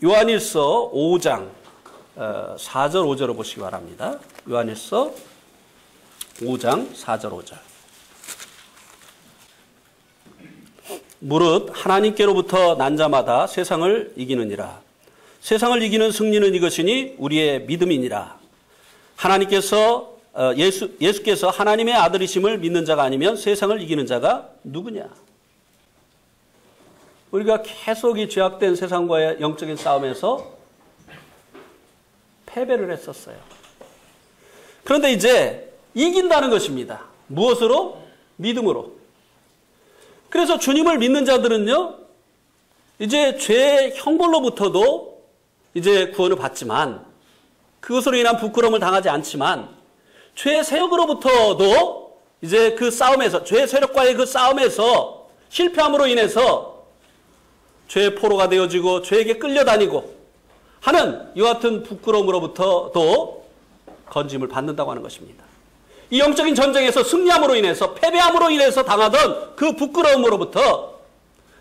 요한일서 5장 4절 5절을 보시기 바랍니다. 요한일서 5장 4절 5절. 무릇 하나님께로부터 난 자마다 세상을 이기느니라. 세상을 이기는 승리는 이것이니 우리의 믿음이니라. 하나님께서 예수께서 하나님의 아들이심을 믿는 자가 아니면 세상을 이기는 자가 누구냐? 우리가 계속 이 죄악된 세상과의 영적인 싸움에서 패배를 했었어요. 그런데 이제 이긴다는 것입니다. 무엇으로? 믿음으로. 그래서 주님을 믿는 자들은요, 이제 죄의 형벌로부터도 이제 구원을 받지만, 그것으로 인한 부끄러움을 당하지 않지만, 죄의 세력으로부터도 이제 그 싸움에서, 죄의 세력과의 그 싸움에서 실패함으로 인해서 죄의 포로가 되어지고 죄에게 끌려다니고 하는 이와 같은 부끄러움으로부터도 건짐을 받는다고 하는 것입니다. 이 영적인 전쟁에서 승리함으로 인해서, 패배함으로 인해서 당하던 그 부끄러움으로부터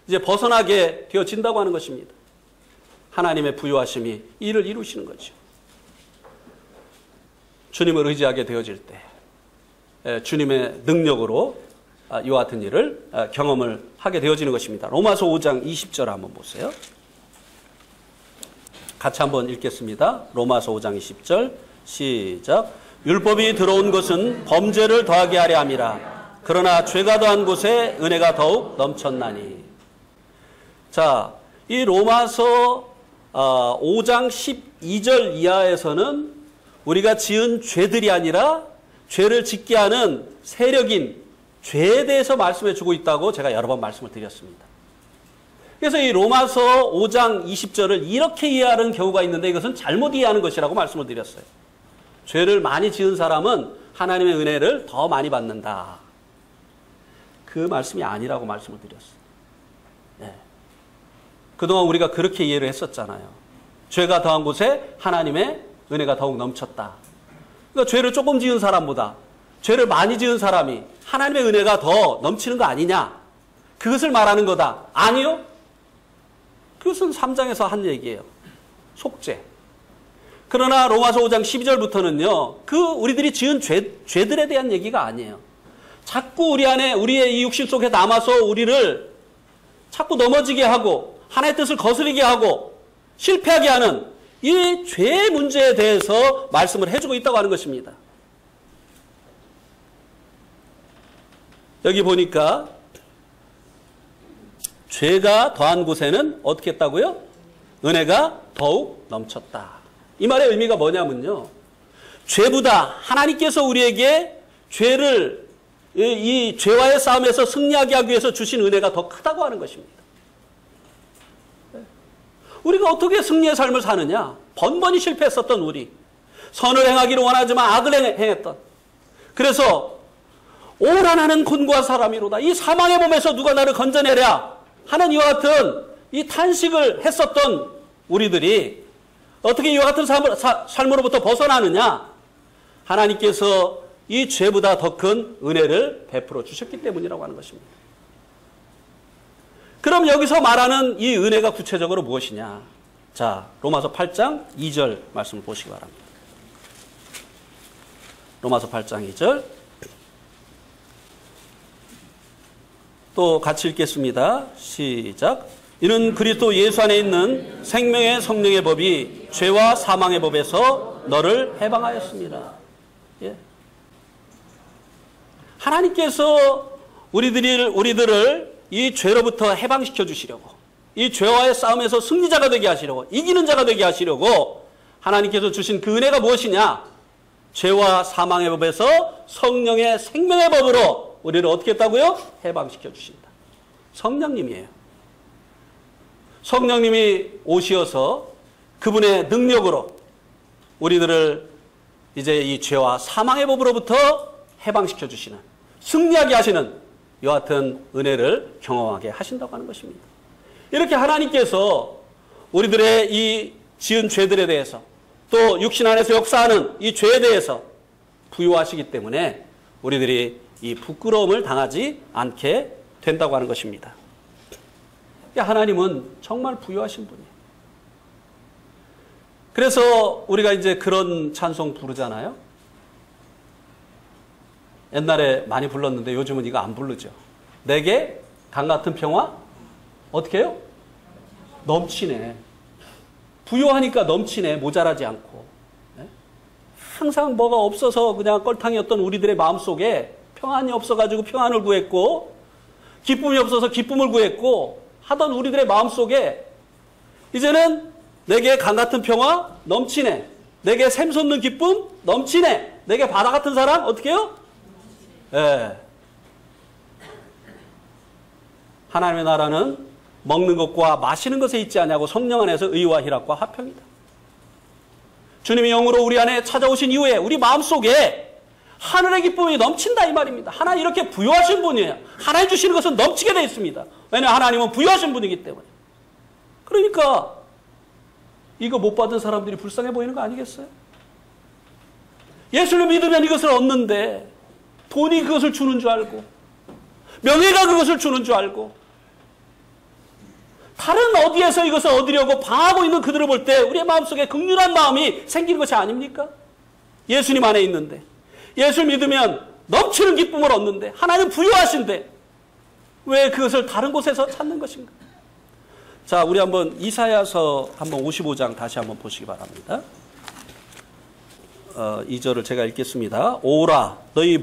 이제 벗어나게 되어진다고 하는 것입니다. 하나님의 부요하심이 이를 이루시는 거죠. 주님을 의지하게 되어질 때 주님의 능력으로 이와 같은 일을 경험을 하게 되어지는 것입니다. 로마서 5장 20절 한번 보세요. 같이 한번 읽겠습니다. 로마서 5장 20절 시작. 율법이 들어온 것은 범죄를 더하게 하려 함이라. 그러나 죄가 더한 곳에 은혜가 더욱 넘쳤나니. 자, 이 로마서 5장 12절 이하에서는 우리가 지은 죄들이 아니라 죄를 짓게 하는 세력인 죄에 대해서 말씀해 주고 있다고 제가 여러 번 말씀을 드렸습니다. 그래서 이 로마서 5장 20절을 이렇게 이해하는 경우가 있는데 이것은 잘못 이해하는 것이라고 말씀을 드렸어요. 죄를 많이 지은 사람은 하나님의 은혜를 더 많이 받는다. 그 말씀이 아니라고 말씀을 드렸어요. 네. 그동안 우리가 그렇게 이해를 했었잖아요. 죄가 더한 곳에 하나님의 은혜가 더욱 넘쳤다. 그러니까 죄를 조금 지은 사람보다 죄를 많이 지은 사람이 하나님의 은혜가 더 넘치는 거 아니냐? 그것을 말하는 거다. 아니요. 그것은 3장에서 한 얘기예요. 속죄. 그러나 로마서 5장 12절부터는요. 우리들이 지은 죄들에 대한 얘기가 아니에요. 자꾸 우리 안에 우리의 이 육신 속에 남아서 우리를 자꾸 넘어지게 하고 하나님의 뜻을 거스르게 하고 실패하게 하는 이 죄의 문제에 대해서 말씀을 해주고 있다고 하는 것입니다. 여기 보니까 죄가 더한 곳에는 어떻게 했다고요? 은혜가 더욱 넘쳤다. 이 말의 의미가 뭐냐면요. 죄보다 하나님께서 우리에게 죄를 이 죄와의 싸움에서 승리하게 하기 위해서 주신 은혜가 더 크다고 하는 것입니다. 우리가 어떻게 승리의 삶을 사느냐? 번번이 실패했었던 우리. 선을 행하기를 원하지만 악을 행했던. 그래서 오라 나는 곤고한 사람이로다. 이 사망의 몸에서 누가 나를 건져내랴 하는 이와 같은 이 탄식을 했었던 우리들이 어떻게 이와 같은 삶으로부터 벗어나느냐? 하나님께서 이 죄보다 더 큰 은혜를 베풀어 주셨기 때문이라고 하는 것입니다. 그럼 여기서 말하는 이 은혜가 구체적으로 무엇이냐? 자, 로마서 8장 2절 말씀을 보시기 바랍니다. 로마서 8장 2절. 또 같이 읽겠습니다. 시작. 이는 그리스도 예수 안에 있는 생명의 성령의 법이 죄와 사망의 법에서 너를 해방하였습니다. 예. 하나님께서 우리들을 이 죄로부터 해방시켜 주시려고, 이 죄와의 싸움에서 승리자가 되게 하시려고, 이기는 자가 되게 하시려고 하나님께서 주신 그 은혜가 무엇이냐? 죄와 사망의 법에서 성령의 생명의 법으로 우리를 어떻게 했다고요? 해방시켜 주신다. 성령님이에요. 성령님이 오시어서 그분의 능력으로 우리들을 이제 이 죄와 사망의 법으로부터 해방시켜 주시는, 승리하게 하시는 이와 같은 은혜를 경험하게 하신다고 하는 것입니다. 이렇게 하나님께서 우리들의 이 지은 죄들에 대해서, 또 육신 안에서 역사하는 이 죄에 대해서 부유하시기 때문에 우리들이 이 부끄러움을 당하지 않게 된다고 하는 것입니다. 하나님은 정말 부유하신 분이에요. 그래서 우리가 이제 그런 찬송 부르잖아요. 옛날에 많이 불렀는데 요즘은 이거 안 부르죠. 내게 강 같은 평화 어떻게 해요? 넘치네. 부유하니까 넘치네. 모자라지 않고. 항상 뭐가 없어서 그냥 껄탕이었던 우리들의 마음속에 평안이 없어가지고 평안을 구했고, 기쁨이 없어서 기쁨을 구했고 하던 우리들의 마음속에 이제는 내게 강 같은 평화 넘치네. 내게 샘솟는 기쁨 넘치네. 내게 바다 같은 사랑 어떻게 해요? 예. 하나님의 나라는 먹는 것과 마시는 것에 있지 않냐고 성령 안에서 의와 희락과 화평이다. 주님이 영으로 우리 안에 찾아오신 이후에 우리 마음속에 하늘의 기쁨이 넘친다 이 말입니다. 하나님 이렇게 부유하신 분이에요. 하나님 주시는 것은 넘치게 되어 있습니다. 왜냐하면 하나님은 부유하신 분이기 때문에. 그러니까 이거 못 받은 사람들이 불쌍해 보이는 거 아니겠어요? 예수를 믿으면 이것을 얻는데 돈이 그것을 주는 줄 알고, 명예가 그것을 주는 줄 알고, 다른 어디에서 이것을 얻으려고 방하고 있는 그들을 볼 때 우리의 마음속에 긍휼한 마음이 생기는 것이 아닙니까? 예수님 안에 있는데, 예수를 믿으면 넘치는 기쁨을 얻는데, 하나님 부유하신데 왜 그것을 다른 곳에서 찾는 것인가? 자, 우리 한번 이사야서 한번 55장 다시 한번 보시기 바랍니다. 2절을 제가 읽겠습니다. 오호라 너희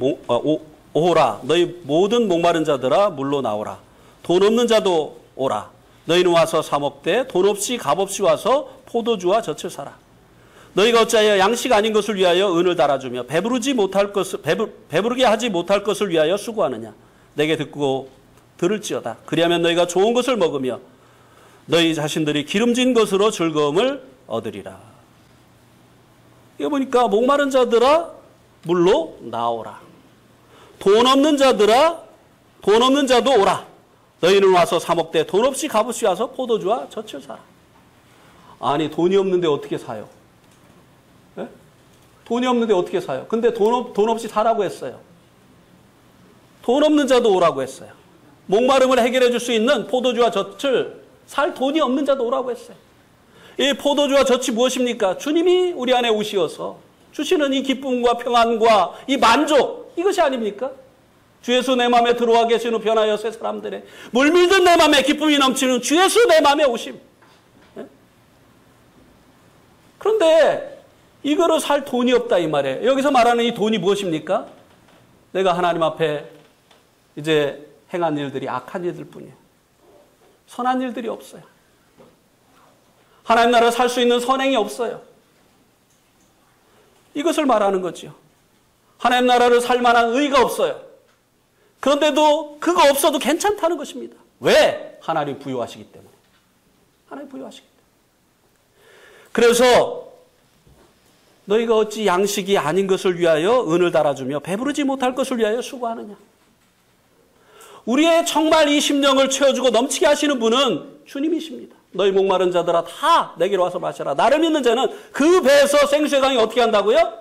모든 목마른 자들아 물로 나오라. 돈 없는 자도 오라. 너희는 와서 사 먹되 돈 없이 값 없이 와서 포도주와 젖을 사라. 너희가 어찌하여 양식 아닌 것을 위하여 은을 달아주며 배부르게 하지 못할 것을 위하여 수고하느냐. 내게 듣고 들을지어다. 그리하면 너희가 좋은 것을 먹으며 너희 자신들이 기름진 것으로 즐거움을 얻으리라. 이거 보니까 목마른 자들아 물로 나오라. 돈 없는 자들아 돈 없는 자도 오라. 너희는 와서 사 먹되 돈 없이 값 없이 와서 포도주와 젖을 사라. 아니 돈이 없는데 어떻게 사요? 네? 돈이 없는데 어떻게 사요? 근데 돈 없이 사라고 했어요. 돈 없는 자도 오라고 했어요. 목마름을 해결해 줄 수 있는 포도주와 젖을 살 돈이 없는 자도 오라고 했어요. 이 포도주와 젖이 무엇입니까? 주님이 우리 안에 오시어서 주시는 이 기쁨과 평안과 이 만족, 이것이 아닙니까? 주 예수 내 마음에 들어와 계신 후 변하여 새 사람들의 물밀든 내 마음에 기쁨이 넘치는 주 예수 내 마음에 오심. 네? 그런데 이거를 살 돈이 없다 이 말이에요. 여기서 말하는 이 돈이 무엇입니까? 내가 하나님 앞에 이제 행한 일들이 악한 일들 뿐이에요. 선한 일들이 없어요. 하나님 나라를 살 수 있는 선행이 없어요. 이것을 말하는 거죠. 하나님 나라를 살 만한 의가 없어요. 그런데도 그거 없어도 괜찮다는 것입니다. 왜? 하나님 부유하시기 때문에. 하나님 부유하시기 때문에. 그래서 너희가 어찌 양식이 아닌 것을 위하여 은을 달아주며 배부르지 못할 것을 위하여 수고하느냐. 우리의 정말 이 심령을 채워주고 넘치게 하시는 분은 주님이십니다. 너희 목마른 자들아 다 내게로 와서 마셔라. 나를 믿는 자는 그 배에서 생수의 강이 어떻게 한다고요?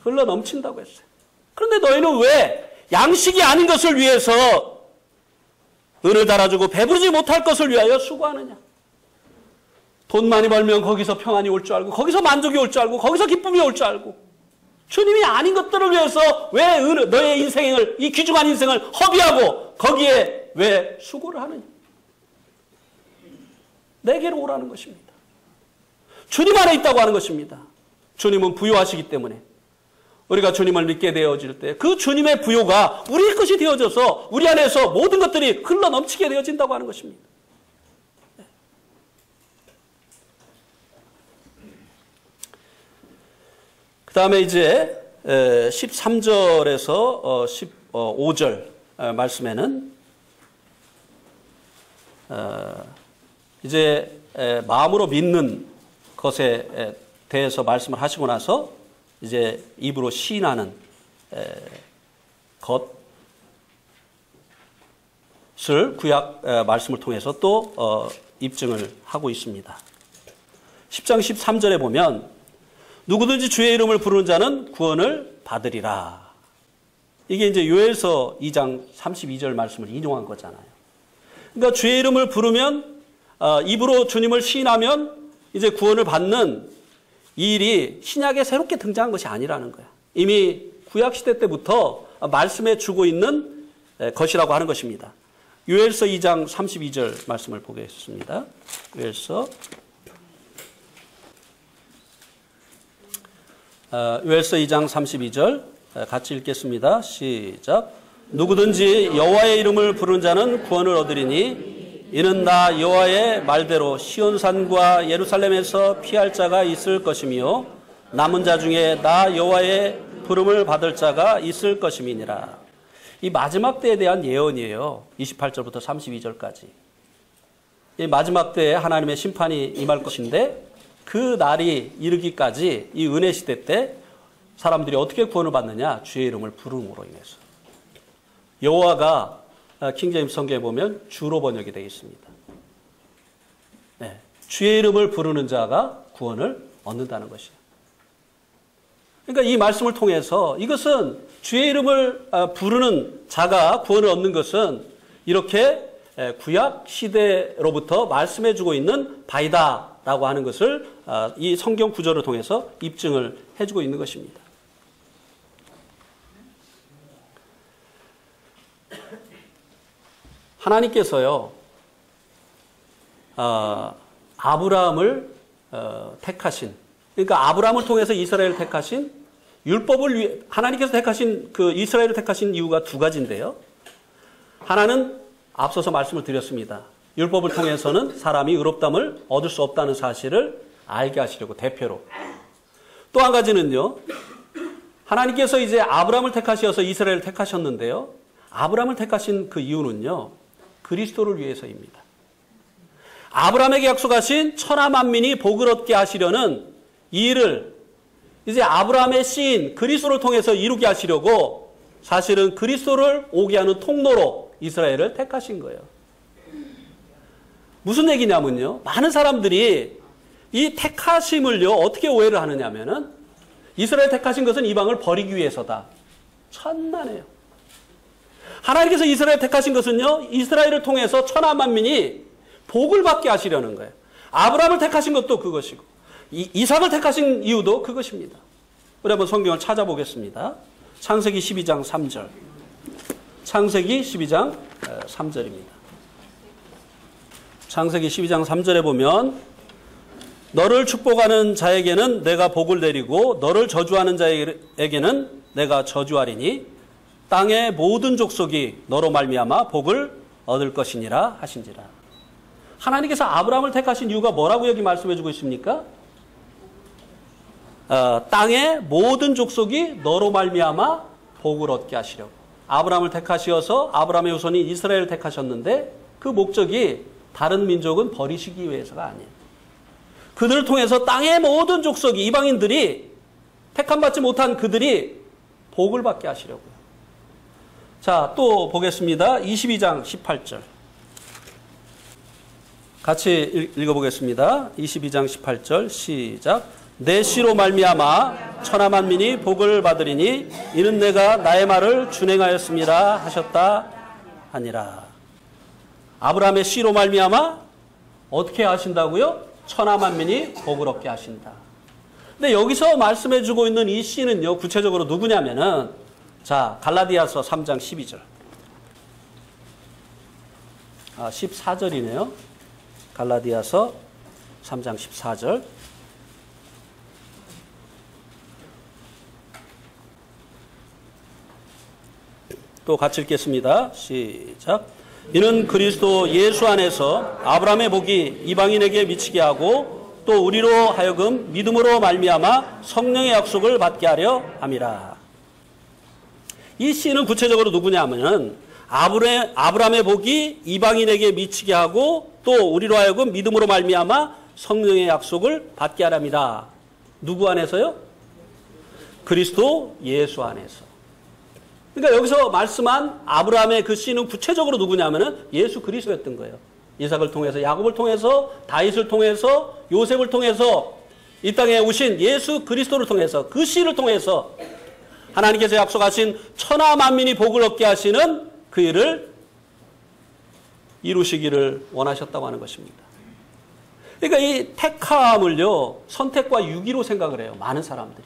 흘러 넘친다고 했어요. 그런데 너희는 왜 양식이 아닌 것을 위해서 은을 달아주고 배부르지 못할 것을 위하여 수고하느냐. 돈 많이 벌면 거기서 평안이 올 줄 알고, 거기서 만족이 올 줄 알고, 거기서 기쁨이 올 줄 알고, 주님이 아닌 것들을 위해서 왜 너의 인생을, 이 귀중한 인생을 허비하고 거기에 왜 수고를 하느냐. 내게로 오라는 것입니다. 주님 안에 있다고 하는 것입니다. 주님은 부유하시기 때문에 우리가 주님을 믿게 되어질 때 그 주님의 부요가 우리의 것이 되어져서 우리 안에서 모든 것들이 흘러 넘치게 되어진다고 하는 것입니다. 그 다음에 이제 13절에서 15절 말씀에는 이제 마음으로 믿는 것에 대해서 말씀을 하시고 나서 이제 입으로 시인하는 것을 구약 말씀을 통해서 또 입증을 하고 있습니다. 10장 13절에 보면 누구든지 주의 이름을 부르는 자는 구원을 받으리라. 이게 이제 요엘서 2장 32절 말씀을 인용한 거잖아요. 그러니까 주의 이름을 부르면 입으로 주님을 시인하면 이제 구원을 받는 이 일이 신약에 새롭게 등장한 것이 아니라는 거야. 이미 구약 시대 때부터 말씀해 주고 있는 것이라고 하는 것입니다. 요엘서 2장 32절 말씀을 보겠습니다. 요엘서 2장 32절 같이 읽겠습니다. 시작. 누구든지 여호와의 이름을 부르는 자는 구원을 얻으리니 이는 나 여호와의 말대로 시온산과 예루살렘에서 피할 자가 있을 것이며 남은 자 중에 나 여호와의 부름을 받을 자가 있을 것임이니라. 이 마지막 때에 대한 예언이에요. 28절부터 32절까지. 이 마지막 때에 하나님의 심판이 임할 것인데 그 날이 이르기까지 이 은혜 시대 때 사람들이 어떻게 구원을 받느냐? 주의 이름을 부름으로 인해서. 여호와가 킹제임스 성경에 보면 주로 번역이 되어 있습니다. 네, 주의 이름을 부르는 자가 구원을 얻는다는 것이에요. 그러니까 이 말씀을 통해서 이것은 주의 이름을 부르는 자가 구원을 얻는 것은 이렇게 구약 시대로부터 말씀해 주고 있는 바이다라고 하는 것을 이 성경 구절을 통해서 입증을 해주고 있는 것입니다. 하나님께서요, 아브라함을 택하신, 그러니까 아브라함을 통해서 이스라엘을 택하신 율법을 위해, 하나님께서 택하신 그 이스라엘을 택하신 이유가 두 가지인데요. 하나는 앞서서 말씀을 드렸습니다. 율법을 통해서는 사람이 의롭다함을 얻을 수 없다는 사실을 알게 하시려고, 대표로. 또 한 가지는요, 하나님께서 이제 아브라함을 택하셔서 이스라엘을 택하셨는데요. 아브라함을 택하신 그 이유는요, 그리스도를 위해서입니다. 아브라함에게 약속하신 천하 만민이 복을 얻게 하시려는 이 일을 이제 아브라함의 씨인 그리스도를 통해서 이루게 하시려고 사실은 그리스도를 오게 하는 통로로 이스라엘을 택하신 거예요. 무슨 얘기냐면요, 많은 사람들이 이 택하심을요 어떻게 오해를 하느냐면은 이스라엘 택하신 것은 이방을 버리기 위해서다. 천만에요. 하나님께서 이스라엘 택하신 것은요, 이스라엘을 통해서 천하 만민이 복을 받게 하시려는 거예요. 아브라함을 택하신 것도 그것이고, 이삭을 택하신 이유도 그것입니다. 우리 한번 성경을 찾아보겠습니다. 창세기 12장 3절. 창세기 12장 3절입니다. 창세기 12장 3절에 보면, 너를 축복하는 자에게는 내가 복을 내리고 너를 저주하는 자에게는 내가 저주하리니 땅의 모든 족속이 너로 말미암아 복을 얻을 것이니라 하신지라. 하나님께서 아브라함을 택하신 이유가 뭐라고 여기 말씀해 주고 있습니까? 땅의 모든 족속이 너로 말미암아 복을 얻게 하시려고. 아브라함을 택하시어서 아브라함의 후손인 이스라엘을 택하셨는데 그 목적이 다른 민족은 버리시기 위해서가 아니에요. 그들을 통해서 땅의 모든 족속이, 이방인들이, 택함받지 못한 그들이 복을 받게 하시려고요. 자, 또 보겠습니다. 22장 18절. 같이 읽어보겠습니다. 22장 18절 시작. 내 씨로 말미암아 천하 만민이 복을 받으리니 이는 내가 나의 말을 준행하였습니다 하셨다 하니라. 아브라함의 씨로 말미암아 어떻게 하신다고요? 천하 만민이 복을 얻게 하신다. 근데 여기서 말씀해 주고 있는 이 씨는요, 구체적으로 누구냐면은, 자, 갈라디아서 3장 12절. 14절이네요. 갈라디아서 3장 14절. 또 같이 읽겠습니다. 시작. 이는 그리스도 예수 안에서 아브라함의 복이 이방인에게 미치게 하고 또 우리로 하여금 믿음으로 말미암아 성령의 약속을 받게 하려 함이라. 이 씨는 구체적으로 누구냐면은 아브라함의 복이 이방인에게 미치게 하고 또 우리로 하여금 믿음으로 말미암아 성령의 약속을 받게 하랍니다. 누구 안에서요? 그리스도 예수 안에서. 그러니까 여기서 말씀한 아브라함의 그 씨는 구체적으로 누구냐면은 예수 그리스도였던 거예요. 이삭을 통해서, 야곱을 통해서, 다윗을 통해서, 요셉을 통해서 이 땅에 오신 예수 그리스도를 통해서, 그 씨를 통해서 하나님께서 약속하신 천하 만민이 복을 얻게 하시는 그 일을 이루시기를 원하셨다고 하는 것입니다. 그러니까 이 택함을요, 선택과 유기로 생각을 해요. 많은 사람들이.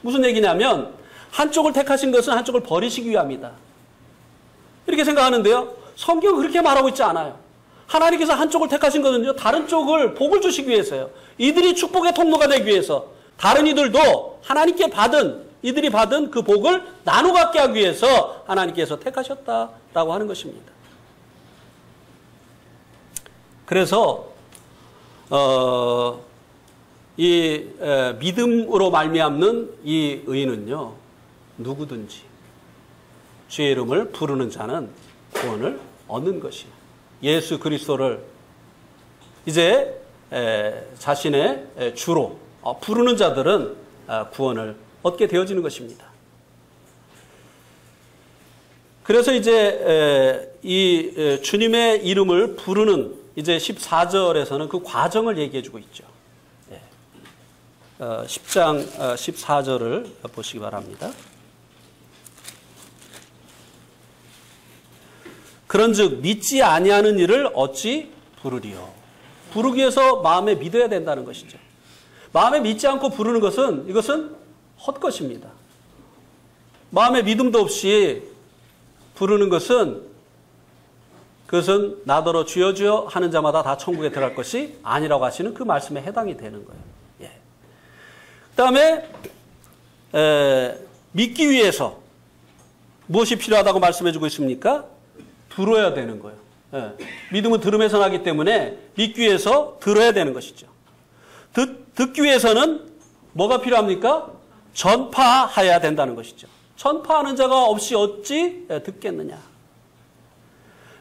무슨 얘기냐면 한쪽을 택하신 것은 한쪽을 버리시기 위함이다. 이렇게 생각하는데요. 성경은 그렇게 말하고 있지 않아요. 하나님께서 한쪽을 택하신 것은요, 다른 쪽을 복을 주시기 위해서요. 이들이 축복의 통로가 되기 위해서, 다른 이들도 하나님께 이들이 받은 그 복을 나눠 갖게 하기 위해서 하나님께서 택하셨다라고 하는 것입니다. 그래서 이 믿음으로 말미암는 이 의인은요, 누구든지 주의 이름을 부르는 자는 구원을 얻는 것이에요. 예수 그리스도를 이제 자신의 주로 부르는 자들은 구원을 얻게 되어지는 것입니다. 그래서 이제 이 주님의 이름을 부르는 이제 14절에서는 그 과정을 얘기해 주고 있죠. 10장 14절을 보시기 바랍니다. 그런즉 믿지 아니하는 이를 어찌 부르리요. 부르기 위해서 마음에 믿어야 된다는 것이죠. 마음에 믿지 않고 부르는 것은 이것은 헛것입니다. 마음에 믿음도 없이 부르는 것은 그것은 나더러 주여 주여 하는 자마다 다 천국에 들어갈 것이 아니라고 하시는 그 말씀에 해당이 되는 거예요. 예. 그 다음에 믿기 위해서 무엇이 필요하다고 말씀해 주고 있습니까? 들어야 되는 거예요. 예. 믿음은 들음에서 나기 때문에 믿기 위해서 들어야 되는 것이죠. 듣기 위해서는 뭐가 필요합니까? 전파해야 된다는 것이죠. 전파하는 자가 없이 어찌 듣겠느냐.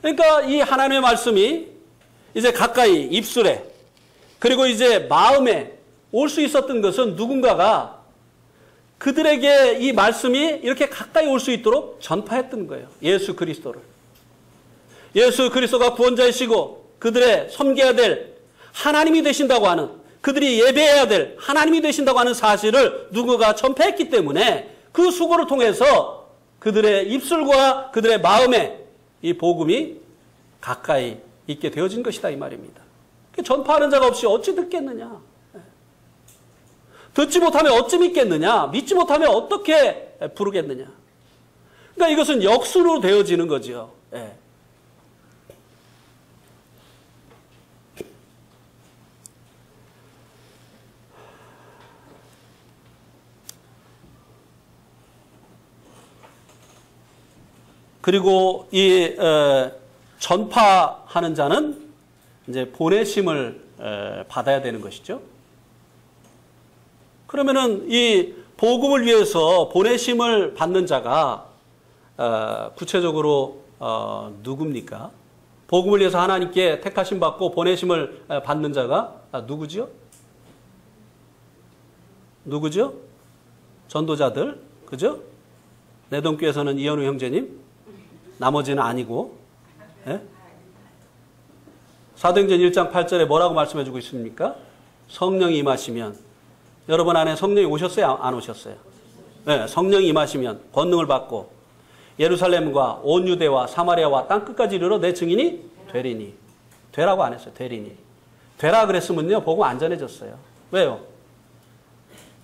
그러니까 이 하나님의 말씀이 이제 가까이 입술에 그리고 이제 마음에 올 수 있었던 것은 누군가가 그들에게 이 말씀이 이렇게 가까이 올 수 있도록 전파했던 거예요. 예수 그리스도를. 예수 그리스도가 구원자이시고 그들의 섬겨야 될 하나님이 되신다고 하는, 그들이 예배해야 될 하나님이 되신다고 하는 사실을 누구가 전파했기 때문에 그 수고를 통해서 그들의 입술과 그들의 마음에 이 복음이 가까이 있게 되어진 것이다 이 말입니다. 전파하는 자가 없이 어찌 듣겠느냐. 듣지 못하면 어찌 믿겠느냐. 믿지 못하면 어떻게 부르겠느냐. 그러니까 이것은 역순으로 되어지는 거죠. 예. 그리고 이 전파하는 자는 이제 보내심을 받아야 되는 것이죠. 그러면은 이 복음을 위해서 보내심을 받는 자가 구체적으로 누굽니까? 복음을 위해서 하나님께 택하심 받고 보내심을 받는 자가 누구죠? 누구죠? 전도자들, 그죠? 내동교에서는 이현우 형제님, 나머지는 아니고. 예? 사도행전 1장 8절에 뭐라고 말씀해주고 있습니까? 성령이 임하시면, 여러분 안에 성령이 오셨어요? 안 오셨어요? 네, 성령이 임하시면 권능을 받고 예루살렘과 온 유대와 사마리아와 땅끝까지 이르러 내 증인이 되리니. 되라고 안 했어요. 되리니. 되라 그랬으면요, 복음 안 전해졌어요. 왜요?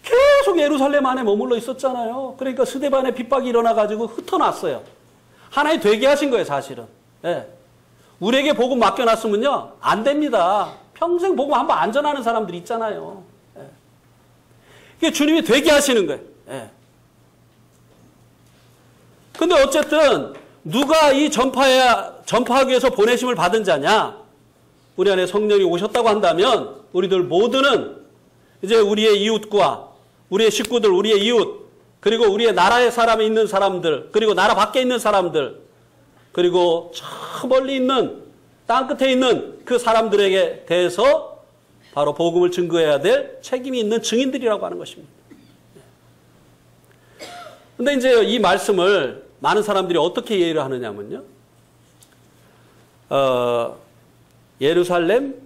계속 예루살렘 안에 머물러 있었잖아요. 그러니까 스데반의 핍박이 일어나가지고 흩어났어요. 하나님 되게 하신 거예요, 사실은. 네. 우리에게 복음 맡겨놨으면요, 안 됩니다. 평생 복음 한번 안 전하는 사람들이 있잖아요. 네. 이게 주님이 되게 하시는 거예요. 네. 근데 어쨌든, 누가 이 전파하기 위해서 보내심을 받은 자냐? 우리 안에 성령이 오셨다고 한다면, 우리들 모두는 이제 우리의 이웃과 우리의 식구들, 우리의 이웃, 그리고 우리의 나라의 사람에 있는 사람들, 그리고 나라 밖에 있는 사람들, 그리고 저 멀리 있는 땅 끝에 있는 그 사람들에게 대해서 바로 복음을 증거해야 될 책임이 있는 증인들이라고 하는 것입니다. 그런데 이제 이 말씀을 많은 사람들이 어떻게 이해를 하느냐면요. 예루살렘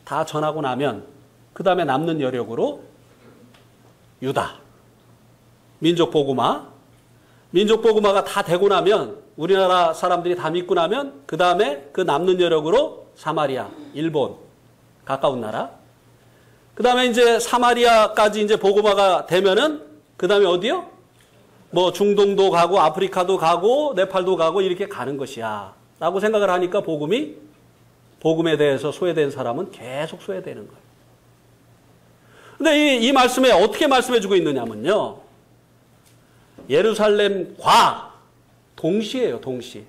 다 전하고 나면 그 다음에 남는 여력으로 유다, 민족 복음화가 다 되고 나면 우리나라 사람들이 다 믿고 나면 그 다음에 그 남는 여력으로 사마리아, 일본, 가까운 나라. 그 다음에 이제 사마리아까지 이제 복음화가 되면은 그 다음에 어디요? 뭐 중동도 가고 아프리카도 가고 네팔도 가고 이렇게 가는 것이야. 라고 생각을 하니까 복음에 대해서 소외된 사람은 계속 소외되는 거예요. 근데 이 말씀에 어떻게 말씀해 주고 있느냐면요. 예루살렘과 동시에요, 동시.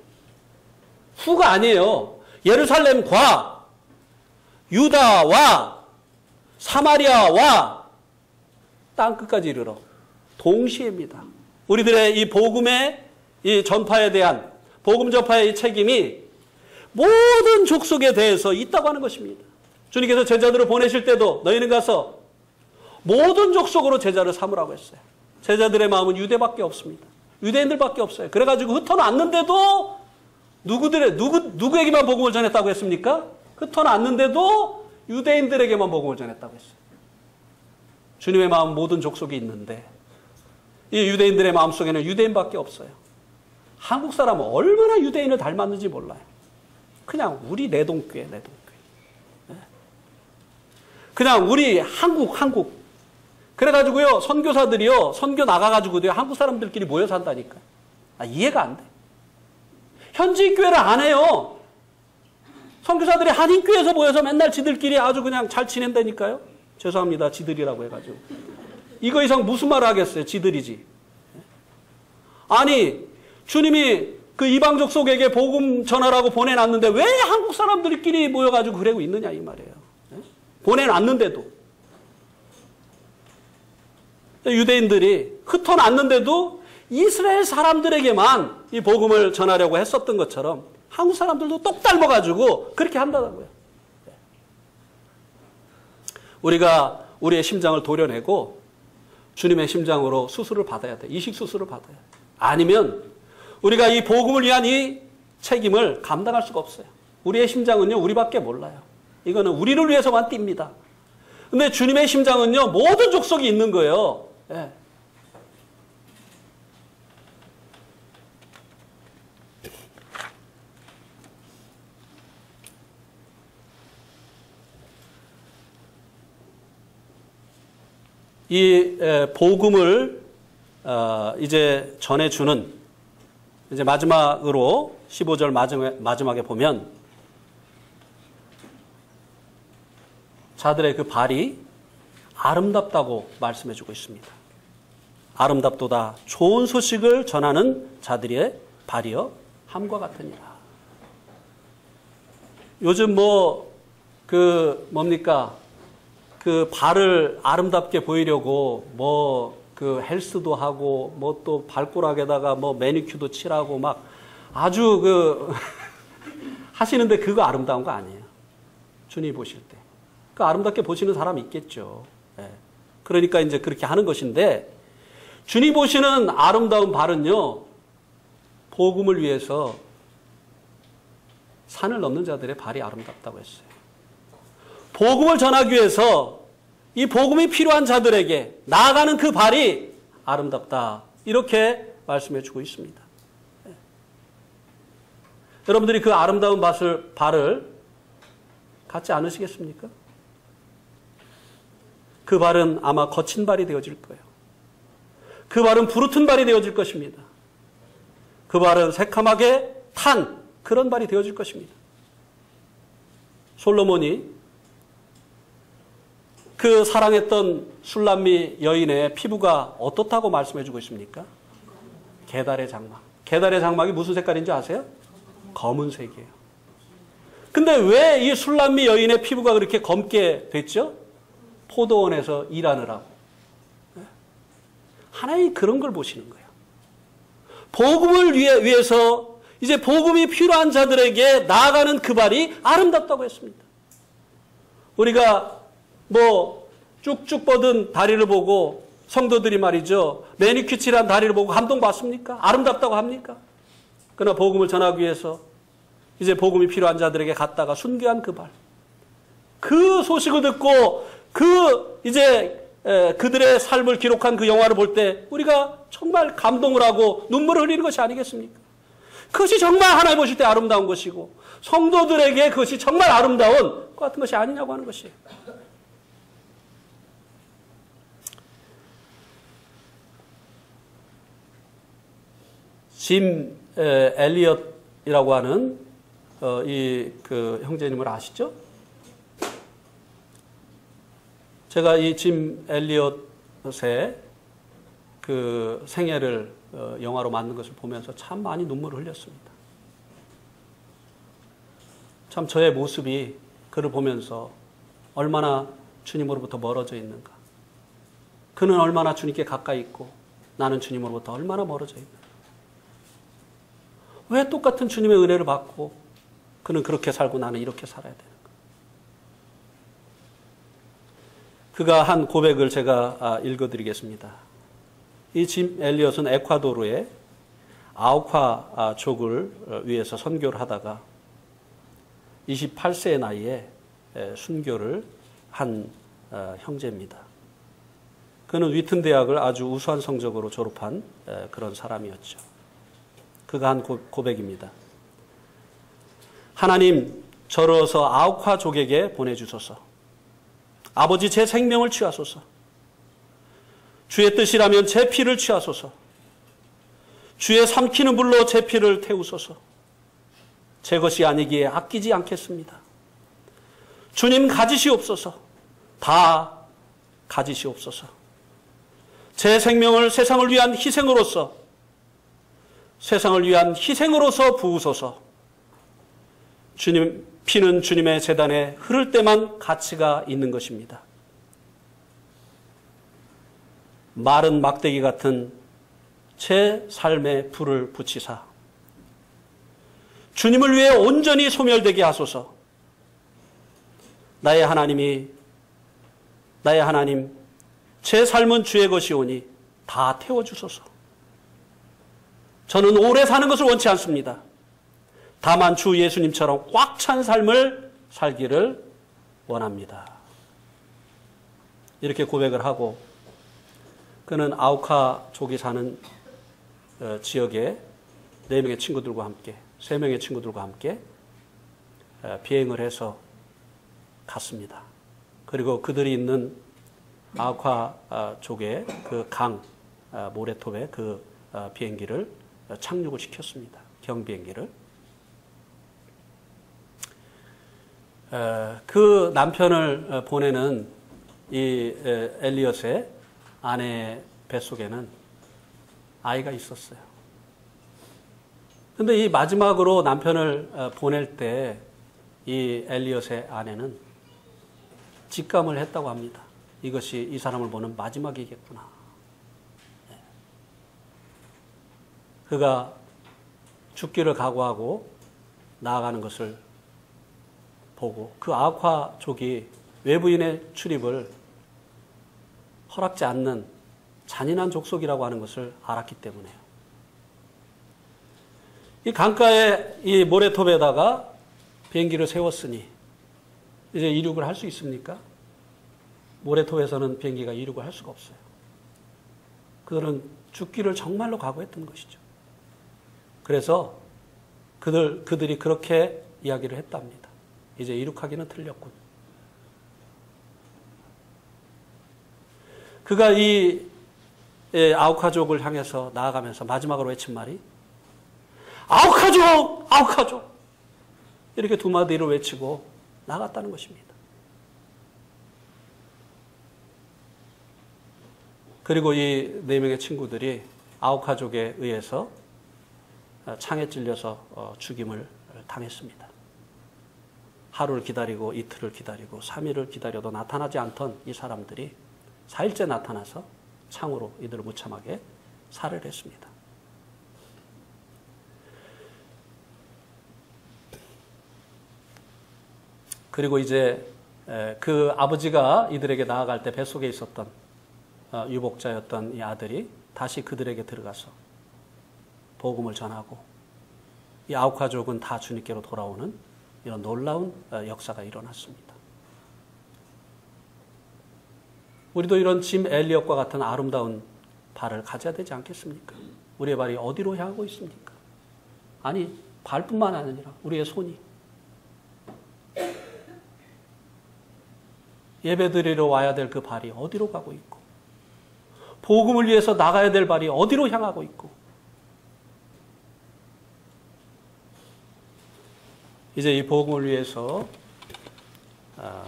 후가 아니에요. 예루살렘과 유다와 사마리아와 땅끝까지 이르러 동시에입니다. 우리들의 이 복음의 이 전파에 대한 복음 전파의 이 책임이 모든 족속에 대해서 있다고 하는 것입니다. 주님께서 제자들을 보내실 때도 너희는 가서 모든 족속으로 제자를 삼으라고 했어요. 제자들의 마음은 유대밖에 없습니다. 유대인들밖에 없어요. 그래가지고 흩어놨는데도 누구에게만 복음을 전했다고 했습니까? 흩어놨는데도 유대인들에게만 복음을 전했다고 했어요. 주님의 마음 모든 족속이 있는데 이 유대인들의 마음속에는 유대인밖에 없어요. 한국 사람은 얼마나 유대인을 닮았는지 몰라요. 그냥 우리 내동교회. 그냥 우리 한국. 그래가지고요, 선교사들이요, 선교 나가가지고요, 한국 사람들끼리 모여 산다니까. 이해가 안 돼. 현지 교회를 안 해요. 선교사들이 한인교회에서 모여서 맨날 지들끼리 아주 그냥 잘 지낸다니까요. 죄송합니다. 지들이라고 해가지고. 이거 이상 무슨 말을 하겠어요. 지들이지. 아니, 주님이 그 이방 족속에게 복음 전하라고 보내놨는데 왜 한국 사람들끼리 모여가지고 그러고 있느냐 이 말이에요. 보내놨는데도. 유대인들이 흩어놨는데도 이스라엘 사람들에게만 이 복음을 전하려고 했었던 것처럼 한국 사람들도 똑 닮아가지고 그렇게 한다고요. 우리가 우리의 심장을 도려내고 주님의 심장으로 수술을 받아야 돼. 이식 수술을 받아야 돼. 아니면 우리가 이 복음을 위한 이 책임을 감당할 수가 없어요. 우리의 심장은요, 우리밖에 몰라요. 이거는 우리를 위해서만 뜁니다. 근데 주님의 심장은요, 모든 족속이 있는 거예요. 예. 이 복음을 이제 전해주는 이제 마지막으로 15절 마지막에 보면 자들의 그 발이 아름답다고 말씀해주고 있습니다. 아름답도다. 좋은 소식을 전하는 자들의 발이여 함과 같으니라. 요즘 그 발을 아름답게 보이려고 그 헬스도 하고 또 발가락에다가 매니큐도 칠하고 막 아주 하시는데 그거 아름다운 거 아니에요. 주님이 보실 때. 그 아름답게 보시는 사람이 있겠죠. 예. 그러니까 이제 그렇게 하는 것인데 주님 보시는 아름다운 발은요. 복음을 위해서 산을 넘는 자들의 발이 아름답다고 했어요. 복음을 전하기 위해서 이 복음이 필요한 자들에게 나아가는 그 발이 아름답다. 이렇게 말씀해 주고 있습니다. 네. 여러분들이 그 아름다운 발을 갖지 않으시겠습니까? 그 발은 아마 거친 발이 되어질 거예요. 그 발은 부르튼 발이 되어질 것입니다. 그 발은 새카맣게 탄 그런 발이 되어질 것입니다. 솔로몬이 그 사랑했던 술람미 여인의 피부가 어떻다고 말씀해주고 있습니까? 게달의 장막. 게달의 장막이 무슨 색깔인지 아세요? 검은색이에요. 근데 왜 이 술람미 여인의 피부가 그렇게 검게 됐죠? 포도원에서 일하느라고. 하나님이 그런 걸 보시는 거예요. 복음을 위해서 이제 복음이 필요한 자들에게 나아가는 그 발이 아름답다고 했습니다. 우리가 뭐 쭉쭉 뻗은 다리를 보고 성도들이 말이죠. 매니큐 칠한 다리를 보고 감동받습니까? 아름답다고 합니까? 그러나 복음을 전하기 위해서 이제 복음이 필요한 자들에게 갔다가 순교한 그 발. 그 소식을 듣고 이제 그들의 삶을 기록한 그 영화를 볼 때 우리가 정말 감동을 하고 눈물을 흘리는 것이 아니겠습니까? 그것이 정말 하나님 보실 때 아름다운 것이고 성도들에게 그것이 정말 아름다운 것 같은 것이 아니냐고 하는 것이에요. 짐 엘리엇이라고 하는 그 형제님을 아시죠? 제가 이 짐 엘리엇의 그 생애를 영화로 만든 것을 보면서 참 많이 눈물을 흘렸습니다. 참 저의 모습이 그를 보면서 얼마나 주님으로부터 멀어져 있는가. 그는 얼마나 주님께 가까이 있고 나는 주님으로부터 얼마나 멀어져 있는가. 왜 똑같은 주님의 은혜를 받고 그는 그렇게 살고 나는 이렇게 살아야 되는가. 그가 한 고백을 제가 읽어드리겠습니다. 이 짐 엘리엇은 에콰도르의 아우카족을 위해서 선교를 하다가 28세의 나이에 순교를 한 형제입니다. 그는 위튼 대학을 아주 우수한 성적으로 졸업한 그런 사람이었죠. 그가 한 고백입니다. 하나님, 저로서 아우카족에게 보내주소서. 아버지, 제 생명을 취하소서. 주의 뜻이라면 제 피를 취하소서. 주의 삼키는 불로 제 피를 태우소서. 제 것이 아니기에 아끼지 않겠습니다. 주님 가지시옵소서. 다 가지시옵소서. 제 생명을 세상을 위한 희생으로서 세상을 위한 희생으로서 부으소서. 주님, 피는 주님의 제단에 흐를 때만 가치가 있는 것입니다. 마른 막대기 같은 제 삶에 불을 붙이사 주님을 위해 온전히 소멸되게 하소서. 나의 하나님, 제 삶은 주의 것이오니 다 태워주소서. 저는 오래 사는 것을 원치 않습니다. 다만 주 예수님처럼 꽉 찬 삶을 살기를 원합니다. 이렇게 고백을 하고 그는 아우카족이 사는 지역에 4명의 친구들과 함께 3명의 친구들과 함께 비행을 해서 갔습니다. 그리고 그들이 있는 아우카족의 그 강 모래톱에 그 비행기를 착륙을 시켰습니다. 경비행기를. 그 남편을 보내는 이 엘리엇의 아내 뱃속에는 아이가 있었어요. 근데 이 마지막으로 남편을 보낼 때 이 엘리엇의 아내는 직감을 했다고 합니다. 이것이 이 사람을 보는 마지막이겠구나. 그가 죽기를 각오하고 나아가는 것을 보고 그 아우카족이 외부인의 출입을 허락지 않는 잔인한 족속이라고 하는 것을 알았기 때문에요. 이 강가에 이 모래톱에다가 비행기를 세웠으니 이제 이륙을 할 수 있습니까? 모래톱에서는 비행기가 이륙을 할 수가 없어요. 그들은 죽기를 정말로 각오했던 것이죠. 그래서 그들이 그렇게 이야기를 했답니다. 이제 이륙하기는 틀렸군. 그가 이 아우카족을 향해서 나아가면서 마지막으로 외친 말이 아우카족! 아우카족! 이렇게 두 마디를 외치고 나갔다는 것입니다. 그리고 이 4명의 친구들이 아우카족에 의해서 창에 찔려서 죽임을 당했습니다. 하루를 기다리고 이틀을 기다리고 3일을 기다려도 나타나지 않던 이 사람들이 4일째 나타나서 창으로 이들을 무참하게 살해를 했습니다. 그리고 이제 그 아버지가 이들에게 나아갈 때 뱃속에 있었던 유복자였던 이 아들이 다시 그들에게 들어가서 복음을 전하고 이 9가족은 다 주님께로 돌아오는 이런 놀라운 역사가 일어났습니다. 우리도 이런 짐 엘리엇과 같은 아름다운 발을 가져야 되지 않겠습니까? 우리의 발이 어디로 향하고 있습니까? 아니, 발뿐만 아니라 우리의 손이 예배드리러 와야 될 그 발이 어디로 가고 있고, 복음을 위해서 나가야 될 발이 어디로 향하고 있고, 이제 이 복음을 위해서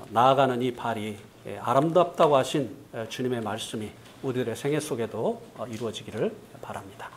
나아가는 이 발이 아름답다고 하신 주님의 말씀이 우리들의 생애 속에도 이루어지기를 바랍니다.